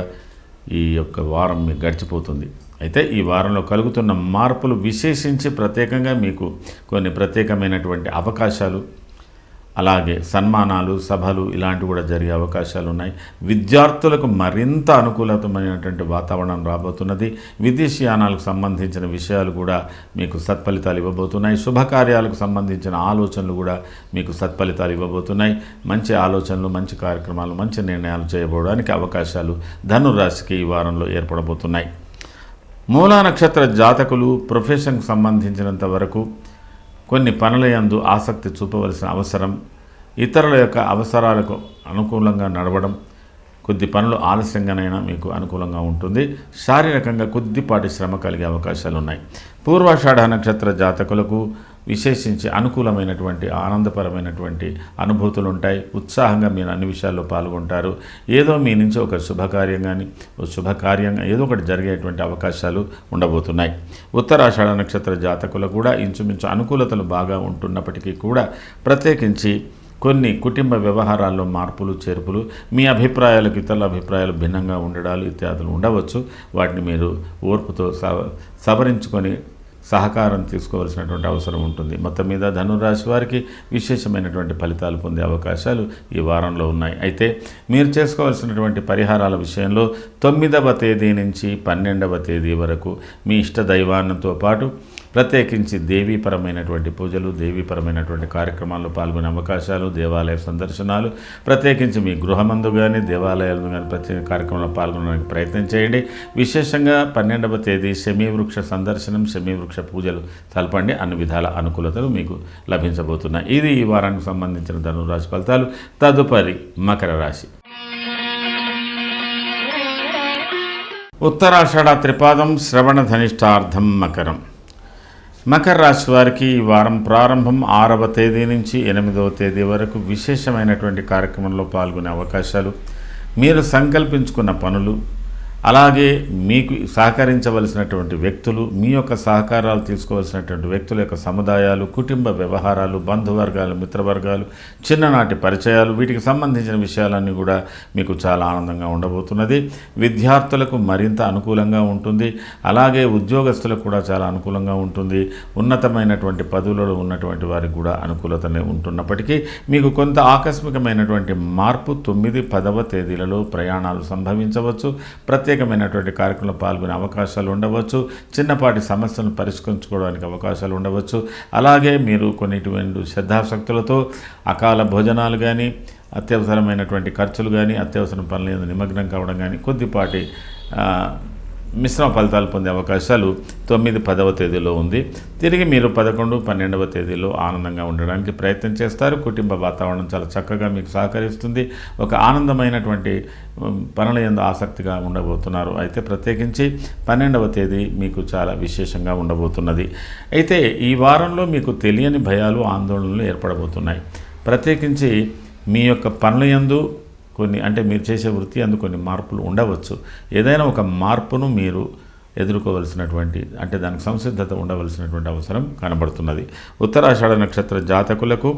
ఈ యొక్క వారం మీకు గడిచిపోతుంది. అయితే ఈ వారంలో కలుగుతున్న మార్పులు విశేషించి ప్రత్యేకంగా మీకు కొన్ని ప్రత్యేకమైనటువంటి అవకాశాలు, అలాగే సన్మానాలు, సభలు ఇలాంటివి కూడా జరిగే అవకాశాలు ఉన్నాయి. విద్యార్థులకు మరింత అనుకూలమైనటువంటి వాతావరణం రాబోతున్నది. విదేశీయానాలకు సంబంధించిన విషయాలు కూడా మీకు సత్ఫలితాలు ఇవ్వబోతున్నాయి. శుభకార్యాలకు సంబంధించిన ఆలోచనలు కూడా మీకు సత్ఫలితాలు ఇవ్వబోతున్నాయి. మంచి ఆలోచనలు, మంచి కార్యక్రమాలు, మంచి నిర్ణయాలు చేయబోవడానికి అవకాశాలు ధనుర్రాశికి ఈ వారంలో ఏర్పడబోతున్నాయి. మూలా నక్షత్ర జాతకులు ప్రొఫెషన్కి సంబంధించినంత వరకు కొన్ని పనుల యందు ఆసక్తి చూపవలసిన అవసరం, ఇతరుల యొక్క అవసరాలకు అనుకూలంగా నడవడం, కొద్ది పనులు ఆలస్యంగానైనా మీకు అనుకూలంగా ఉంటుంది. శారీరకంగా కొద్దిపాటి శ్రమ కలిగే అవకాశాలు ఉన్నాయి. పూర్వాషాఢ నక్షత్ర జాతకులకు విశేషించి అనుకూలమైనటువంటి, ఆనందపరమైనటువంటి అనుభూతులు ఉంటాయి. ఉత్సాహంగా మీరు అన్ని విషయాల్లో పాల్గొంటారు. ఏదో మీ నుంచి ఒక శుభకార్యం కానీ, శుభకార్యంగా ఏదో ఒకటి జరిగేటువంటి అవకాశాలు ఉండబోతున్నాయి. ఉత్తరాషాఢ నక్షత్ర జాతకులకు కూడా ఇంచుమించు అనుకూలతలు బాగా ఉంటున్నప్పటికీ కూడా ప్రత్యేకించి కొన్ని కుటుంబ వ్యవహారాల్లో మార్పులు, చేర్పులు, మీ అభిప్రాయాలకు ఇతరుల అభిప్రాయాలు భిన్నంగా ఉండడాలు ఇత్యాదులు ఉండవచ్చు. వాటిని మీరు ఓర్పుతో సవరించుకొని సహకారం తీసుకోవాల్సినటువంటి అవసరం ఉంటుంది. మొత్తం మీద ధనురాశి వారికి విశేషమైనటువంటి ఫలితాలు పొందే అవకాశాలు ఈ వారంలో ఉన్నాయి. అయితే మీరు చేసుకోవాల్సినటువంటి పరిహారాల విషయంలో 9వ తేదీ నుంచి 12వ తేదీ వరకు మీ ఇష్ట దైవాన్నంతో పాటు ప్రత్యేకించి దేవీపరమైనటువంటి పూజలు, దేవీపరమైనటువంటి కార్యక్రమాల్లో పాల్గొనే అవకాశాలు, దేవాలయ సందర్శనాలు, ప్రత్యేకించి మీ గృహమందు కానీ దేవాలయాలను కానీ ప్రత్యేక కార్యక్రమంలో పాల్గొనడానికి ప్రయత్నం చేయండి. విశేషంగా 12వ తేదీ శమీవృక్ష సందర్శనం, శమీవృక్ష పూజలు తలపండి. అన్ని విధాల అనుకూలతలు మీకు లభించబోతున్నాయి. ఇది ఈ వారానికి సంబంధించిన ధనురాశి ఫలితాలు. తదుపరి మకర రాశి. ఉత్తరాషాఢ త్రిపాదం, శ్రవణ ధనిష్టార్థం మకరం. మకర రాశి వారికి ఈ వారం ప్రారంభం 6వ తేదీ నుంచి 8వ తేదీ వరకు విశేషమైనటువంటి కార్యక్రమంలో పాల్గొనే అవకాశాలు, మీరు సంకల్పించుకున్న పనులు, అలాగే మీకు సహకరించవలసినటువంటి వ్యక్తులు, మీ యొక్క సహకారాలు తీసుకోవాల్సినటువంటి వ్యక్తుల యొక్క సముదాయాలు, కుటుంబ వ్యవహారాలు, బంధువర్గాలు, మిత్రవర్గాలు, చిన్ననాటి పరిచయాలు, వీటికి సంబంధించిన విషయాలన్నీ కూడా మీకు చాలా ఆనందంగా ఉండబోతున్నది. విద్యార్థులకు మరింత అనుకూలంగా ఉంటుంది. అలాగే ఉద్యోగస్తులకు కూడా చాలా అనుకూలంగా ఉంటుంది. ఉన్నతమైనటువంటి పదవులలో ఉన్నటువంటి వారికి కూడా అనుకూలతనే ఉంటున్నప్పటికీ మీకు కొంత ఆకస్మికమైనటువంటి మార్పు 9, 10వ తేదీలలో ప్రయాణాలు సంభవించవచ్చు. ప్రత్యేకమైనటువంటి కార్యక్రమంలో పాల్గొనే అవకాశాలు ఉండవచ్చు. చిన్నపాటి సమస్యలను పరిష్కరించుకోవడానికి అవకాశాలు ఉండవచ్చు. అలాగే మీరు కొన్నిటువంటి శ్రద్ధాశక్తులతో అకాల భోజనాలు కానీ, అత్యవసరమైనటువంటి ఖర్చులు కానీ, అత్యవసర పనుల నిమగ్నం కావడం కానీ, కొద్దిపాటి మిశ్రమ ఫలితాలు పొందే అవకాశాలు 9, 10వ తేదీలో ఉంది. తిరిగి మీరు 11, 12వ తేదీలో ఆనందంగా ఉండడానికి ప్రయత్నం చేస్తారు. కుటుంబ వాతావరణం చాలా చక్కగా మీకు సహకరిస్తుంది. ఒక ఆనందమైనటువంటి పనుల యందు ఆసక్తిగా ఉండబోతున్నారు. అయితే ప్రత్యేకించి 12వ తేదీ మీకు చాలా విశేషంగా ఉండబోతున్నది. అయితే ఈ వారంలో మీకు తెలియని భయాలు, ఆందోళనలు ఏర్పడబోతున్నాయి. ప్రత్యేకించి మీ యొక్క పనుల యందు అంటే మీరు చేసే వృత్తి అందు కొన్ని మార్పులు ఉండవచ్చు. ఏదైనా ఒక మార్పును మీరు ఎదుర్కోవలసినటువంటి, అంటే దానికి సంసిద్ధత ఉండవలసినటువంటి అవసరం కనబడుతున్నది. ఉత్తరాషాఢ నక్షత్ర జాతకులకు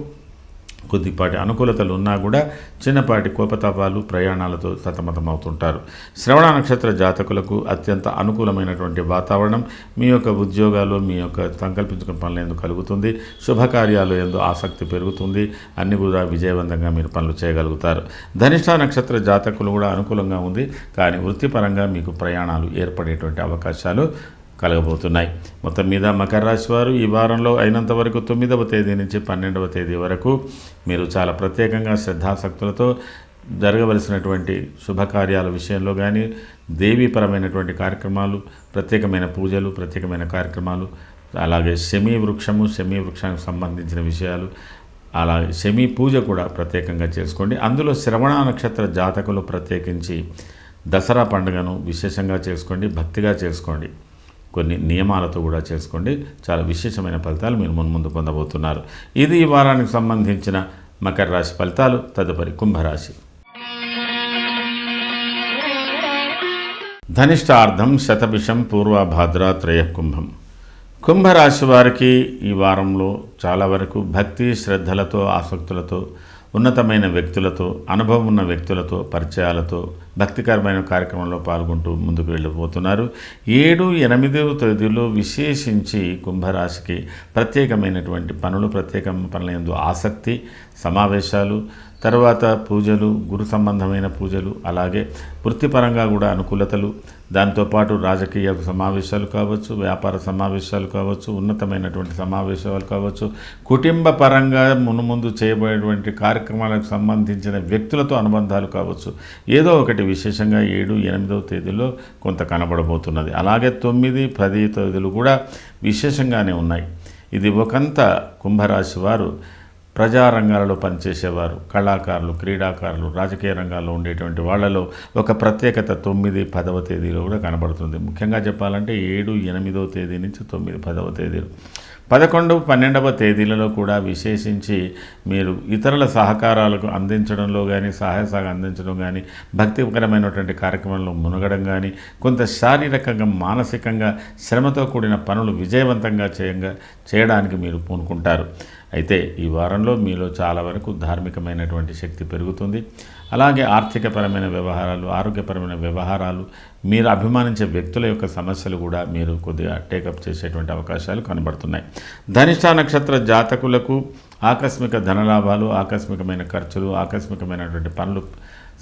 కొద్దిపాటి అనుకూలతలు ఉన్నా కూడా చిన్నపాటి కోపతాపాలు, ప్రయాణాలతో సతమతమవుతుంటారు. శ్రవణ నక్షత్ర జాతకులకు అత్యంత అనుకూలమైనటువంటి వాతావరణం మీ యొక్క ఉద్యోగాలు, మీ యొక్క సంకల్పించుకున్న పనులు ఎందుకు కలుగుతుంది. శుభకార్యాలు ఎందు ఆసక్తి పెరుగుతుంది. అన్ని కూడా విజయవంతంగా మీరు పనులు చేయగలుగుతారు. ధనిష్ట నక్షత్ర జాతకులు కూడా అనుకూలంగా ఉంది. కానీ వృత్తిపరంగా మీకు ప్రయాణాలు ఏర్పడేటువంటి అవకాశాలు కలగబోతున్నాయి. మొత్తం మీద మకర రాశి వారు ఈ వారంలో అయినంత వరకు 9వ తేదీ నుంచి 12వ తేదీ వరకు మీరు చాలా ప్రత్యేకంగా శ్రద్ధాశక్తులతో జరగవలసినటువంటి శుభకార్యాల విషయంలో కానీ, దేవీపరమైనటువంటి కార్యక్రమాలు, ప్రత్యేకమైన పూజలు, ప్రత్యేకమైన కార్యక్రమాలు, అలాగే శమీ వృక్షానికి సంబంధించిన విషయాలు, అలాగే శమీ పూజ కూడా ప్రత్యేకంగా చేసుకోండి. అందులో శ్రవణ నక్షత్ర జాతకులు ప్రత్యేకించి దసరా పండుగను విశేషంగా చేసుకోండి, భక్తిగా చేసుకోండి, కొన్ని నియమాలతో కూడా చేసుకోండి. చాలా విశేషమైన ఫలితాలు మీరు ముందు పొందబోతున్నారు. ఇది ఈ వారానికి సంబంధించిన మకర రాశి ఫలితాలు. తదుపరి కుంభరాశి. ధనిష్టార్థం శతభిషం పూర్వభాద్ర త్రయ కుంభం. కుంభరాశి వారికి ఈ వారంలో చాలా వరకు భక్తి, శ్రద్ధలతో, ఆసక్తులతో, ఉన్నతమైన వ్యక్తులతో, అనుభవం ఉన్న వ్యక్తులతో, పరిచయాలతో భక్తికరమైన కార్యక్రమంలో పాల్గొంటూ ముందుకు వెళ్ళిపోతున్నారు. 7, 8వ తేదీలో విశేషించి కుంభరాశికి ప్రత్యేకమైనటువంటి పనులు, పనుల యందు ఆసక్తి, సమావేశాలు, తర్వాత పూజలు, గురు సంబంధమైన పూజలు, అలాగే వృత్తిపరంగా కూడా అనుకూలతలు, దాంతోపాటు రాజకీయ సమావేశాలు కావచ్చు, వ్యాపార సమావేశాలు కావచ్చు, ఉన్నతమైనటువంటి సమావేశాలు కావచ్చు, కుటుంబ పరంగా మునుముందు చేయబడేటువంటి కార్యక్రమాలకు సంబంధించిన వ్యక్తులతో అనుబంధాలు కావచ్చు, ఏదో ఒకటి విశేషంగా 7, 8వ తేదీలో కొంత కనబడబోతున్నది. అలాగే 9, 10 తేదీలు కూడా విశేషంగానే ఉన్నాయి. ఇది ఒకంత కుంభరాశి వారు ప్రజారంగాలలో పనిచేసేవారు, కళాకారులు, క్రీడాకారులు, రాజకీయ రంగాల్లో ఉండేటువంటి వాళ్ళలో ఒక ప్రత్యేకత 9, 10వ తేదీలో కూడా కనబడుతుంది. ముఖ్యంగా చెప్పాలంటే 7, 8వ తేదీ నుంచి 9, 10వ తేదీలు, 11, 12వ తేదీలలో కూడా విశేషించి మీరు ఇతరుల సహకారాలకు అందించడంలో కానీ, సహాయ అందించడం కానీ, భక్తిపరమైనటువంటి కార్యక్రమంలో మునగడం కానీ, కొంత శారీరకంగా, మానసికంగా శ్రమతో కూడిన పనులు విజయవంతంగా చేయడానికి మీరు పూనుకుంటారు. అయితే ఈ వారంలో మీలో చాలా వరకు ధార్మికమైనటువంటి శక్తి పెరుగుతుంది. అలాగే ఆర్థికపరమైన వ్యవహారాలు, ఆరోగ్యపరమైన వ్యవహారాలు, మీరు అభిమానించే వ్యక్తుల యొక్క సమస్యలు కూడా మీరు కొద్దిగా టేకప్ చేసేటువంటి అవకాశాలు కనబడుతున్నాయి. ధనిష్ట నక్షత్ర జాతకులకు ఆకస్మిక ధనలాభాలు, ఆకస్మికమైన ఖర్చులు, ఆకస్మికమైనటువంటి పనులు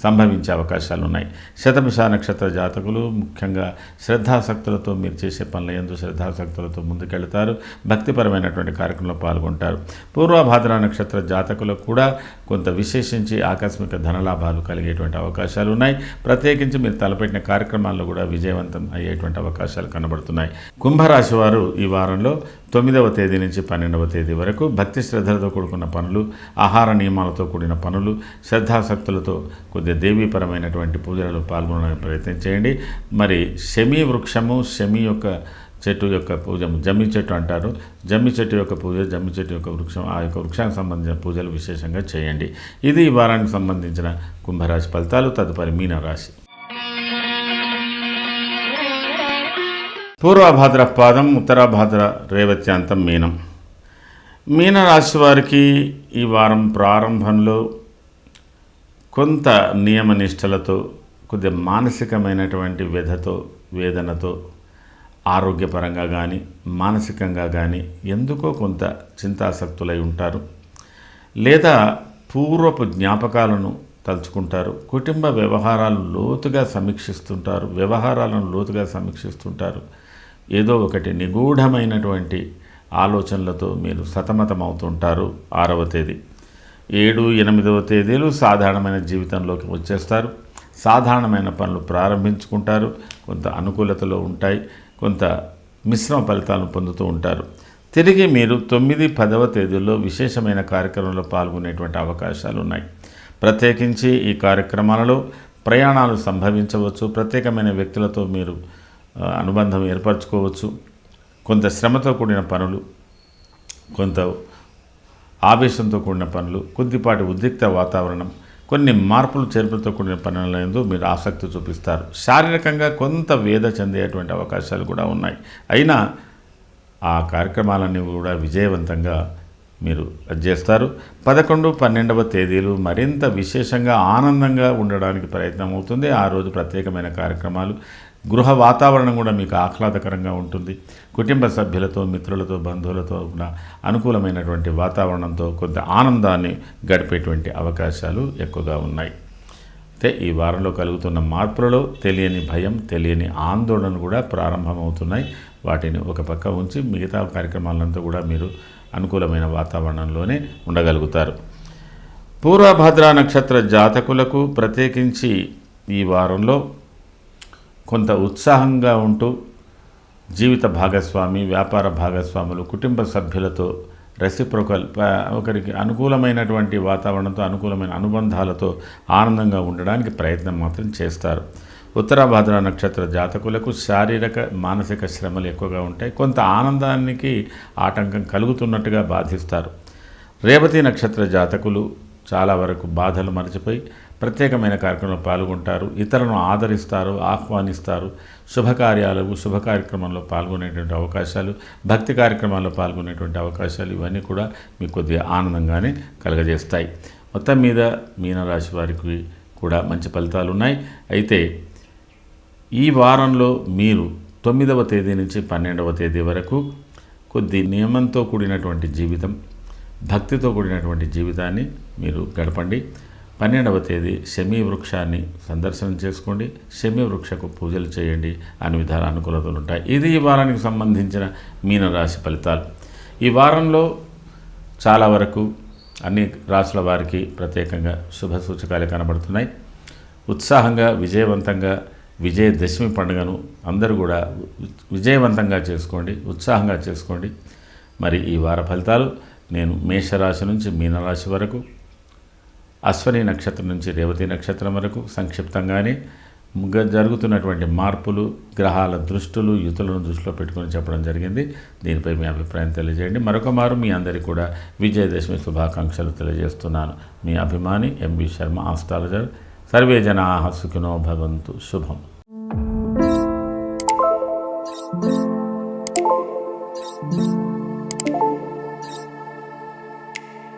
సంభవించే అవకాశాలు ఉన్నాయి. శతభిష నక్షత్ర జాతకులు ముఖ్యంగా శ్రద్ధాసక్తులతో మీరు చేసే పనుల యందు శ్రద్ధాసక్తులతో ముందుకెళ్తారు. భక్తిపరమైనటువంటి కార్యక్రమంలో పాల్గొంటారు. పూర్వభాద్ర నక్షత్ర జాతకులకు కూడా కొంత విశేషించి ఆకస్మిక ధనలాభాలు కలిగేటువంటి అవకాశాలు ఉన్నాయి. ప్రత్యేకించి మీరు తలపెట్టిన కార్యక్రమాల్లో కూడా విజయవంతం అయ్యేటువంటి అవకాశాలు కనబడుతున్నాయి. కుంభరాశి వారు ఈ వారంలో 9వ తేదీ నుంచి 12వ తేదీ వరకు భక్తి శ్రద్ధలతో కూడుకున్న పనులు, ఆహార నియమాలతో కూడిన పనులు, శ్రద్ధాసక్తులతో కొద్దిగా దేవీపరమైనటువంటి పూజలలో పాల్గొనడానికి ప్రయత్నం చేయండి. మరి శమీ వృక్షము, శమీ యొక్క చెట్టు యొక్క పూజ, జమ్మి చెట్టు అంటారు, జమ్మి చెట్టు యొక్క పూజ, జమ్మి చెట్టు యొక్క వృక్షం, ఆ యొక్క వృక్షానికి సంబంధించిన పూజలు విశేషంగా చేయండి. ఇది ఈ వారానికి సంబంధించిన కుంభరాశి ఫలితాలు. తదుపరి మీనరాశి. పూర్వభాద్ర పాదం, ఉత్తరాభాద్ర రేవత్యాంతం మీనం. మీనరాశి వారికి ఈ వారం ప్రారంభంలో కొంత నియమనిష్టలతో, కొద్దిగా మానసికమైనటువంటి వ్యధతో, వేదనతో, ఆరోగ్యపరంగా కానీ మానసికంగా కానీ ఎందుకో కొంత చింతాసక్తులై ఉంటారు. లేదా పూర్వపు జ్ఞాపకాలను తలుచుకుంటారు. కుటుంబ వ్యవహారాలను లోతుగా సమీక్షిస్తుంటారు. ఏదో ఒకటి నిగూఢమైనటువంటి ఆలోచనలతో మీరు సతమతమవుతుంటారు. 6వ తేదీ, 7, 8వ తేదీలు సాధారణమైన జీవితంలోకి వచ్చేస్తారు. సాధారణమైన పనులు ప్రారంభించుకుంటారు. కొంత అనుకూలతలో ఉంటాయి, కొంత మిశ్రమ ఫలితాలను పొందుతూ ఉంటారు. తిరిగి మీరు 9, 10వ తేదీల్లో విశేషమైన కార్యక్రమంలో పాల్గొనేటువంటి అవకాశాలు ఉన్నాయి. ప్రత్యేకించి ఈ కార్యక్రమాలలో ప్రయాణాలు సంభవించవచ్చు. ప్రత్యేకమైన వ్యక్తులతో మీరు అనుబంధం ఏర్పరచుకోవచ్చు. కొంత శ్రమతో కూడిన పనులు, కొంత ఆవేశంతో కూడిన పనులు, కొద్దిపాటి ఉద్రిక్త వాతావరణం, కొన్ని మార్పులు చేర్పులతో కూడిన పనులందు మీరు ఆసక్తి చూపిస్తారు. శారీరకంగా కొంత వేద చెందేటువంటి అవకాశాలు కూడా ఉన్నాయి. అయినా ఆ కార్యక్రమాలన్నీ కూడా విజయవంతంగా మీరు చేస్తారు. 11, 12వ తేదీలు మరింత విశేషంగా ఆనందంగా ఉండడానికి ప్రయత్నం అవుతుంది. ఆ రోజు ప్రత్యేకమైన కార్యక్రమాలు, గృహ వాతావరణం కూడా మీకు ఆహ్లాదకరంగా ఉంటుంది. కుటుంబ సభ్యులతో, మిత్రులతో, బంధువులతో కూడా అనుకూలమైనటువంటి వాతావరణంతో కొంత ఆనందాన్ని గడిపేటువంటి అవకాశాలు ఎక్కువగా ఉన్నాయి. అయితే ఈ వారంలో కలుగుతున్న మార్పులలో తెలియని భయం, తెలియని ఆందోళన కూడా ప్రారంభమవుతున్నాయి. వాటిని ఒక పక్క ఉంచి మిగతా కార్యక్రమాలంతా కూడా మీరు అనుకూలమైన వాతావరణంలోనే ఉండగలుగుతారు. పూర్వభద్ర నక్షత్ర జాతకులకు ప్రత్యేకించి ఈ వారంలో కొంత ఉత్సాహంగా ఉంటూ జీవిత భాగస్వామి, వ్యాపార భాగస్వాములు, కుటుంబ సభ్యులతో రెసిప్రోకల్, ఒకరికి అనుకూలమైనటువంటి వాతావరణంతో, అనుకూలమైన అనుబంధాలతో ఆనందంగా ఉండడానికి ప్రయత్నం మాత్రం చేస్తారు. ఉత్తరాభాద్ర నక్షత్ర జాతకులకు శారీరక మానసిక శ్రమలు ఎక్కువగా ఉంటాయి. కొంత ఆనందానికి ఆటంకం కలుగుతున్నట్టుగా బాధిస్తారు. రేవతి నక్షత్ర జాతకులు చాలా వరకు బాధలు మరచిపోయి ప్రత్యేకమైన కార్యక్రమంలో పాల్గొంటారు. ఇతరులను ఆదరిస్తారు, ఆహ్వానిస్తారు. శుభ కార్యక్రమంలో పాల్గొనేటువంటి అవకాశాలు, భక్తి కార్యక్రమాల్లో పాల్గొనేటువంటి అవకాశాలు, ఇవన్నీ కూడా మీకు కొద్దిగా ఆనందంగానే కలుగజేస్తాయి. మొత్తం మీద మీనరాశి వారికి కూడా మంచి ఫలితాలు ఉన్నాయి. అయితే ఈ వారంలో మీరు 9వ తేదీ నుంచి 12వ తేదీ వరకు కొద్ది నియమంతో కూడినటువంటి జీవితం, భక్తితో కూడినటువంటి జీవితాన్ని మీరు గడపండి. 12వ తేదీ శమీ వృక్షాన్ని సందర్శనం చేసుకోండి, శమీ వృక్షకు పూజలు చేయండి. అన్ని విధాల అనుకూలతలు ఉంటాయి. ఇది ఈ వారానికి సంబంధించిన మీనరాశి ఫలితాలు. ఈ వారంలో చాలా వరకు అన్ని రాశుల వారికి ప్రత్యేకంగా శుభ సూచకాలు కనబడుతున్నాయి. ఉత్సాహంగా, విజయవంతంగా విజయదశమి పండుగను అందరూ కూడా విజయవంతంగా చేసుకోండి, ఉత్సాహంగా చేసుకోండి. మరి ఈ వార ఫలితాలు నేను మేషరాశి నుంచి మీనరాశి వరకు, అశ్వని నక్షత్రం నుంచి రేవతి నక్షత్రం వరకు సంక్షిప్తంగానే జరుగుతున్నటువంటి మార్పులు, గ్రహాల దృష్టులు, యుతులను దృష్టిలో పెట్టుకొని చెప్పడం జరిగింది. దీనిపై మీ అభిప్రాయం తెలియజేయండి. మరొక మారు మీ అందరికీ కూడా విజయదశమి శుభాకాంక్షలు తెలియజేస్తున్నాను. మీ అభిమాని ఎంబి శర్మ, ఆస్ట్రాలజర్. సర్వే జనాః సుఖినో భవంతు. శుభం.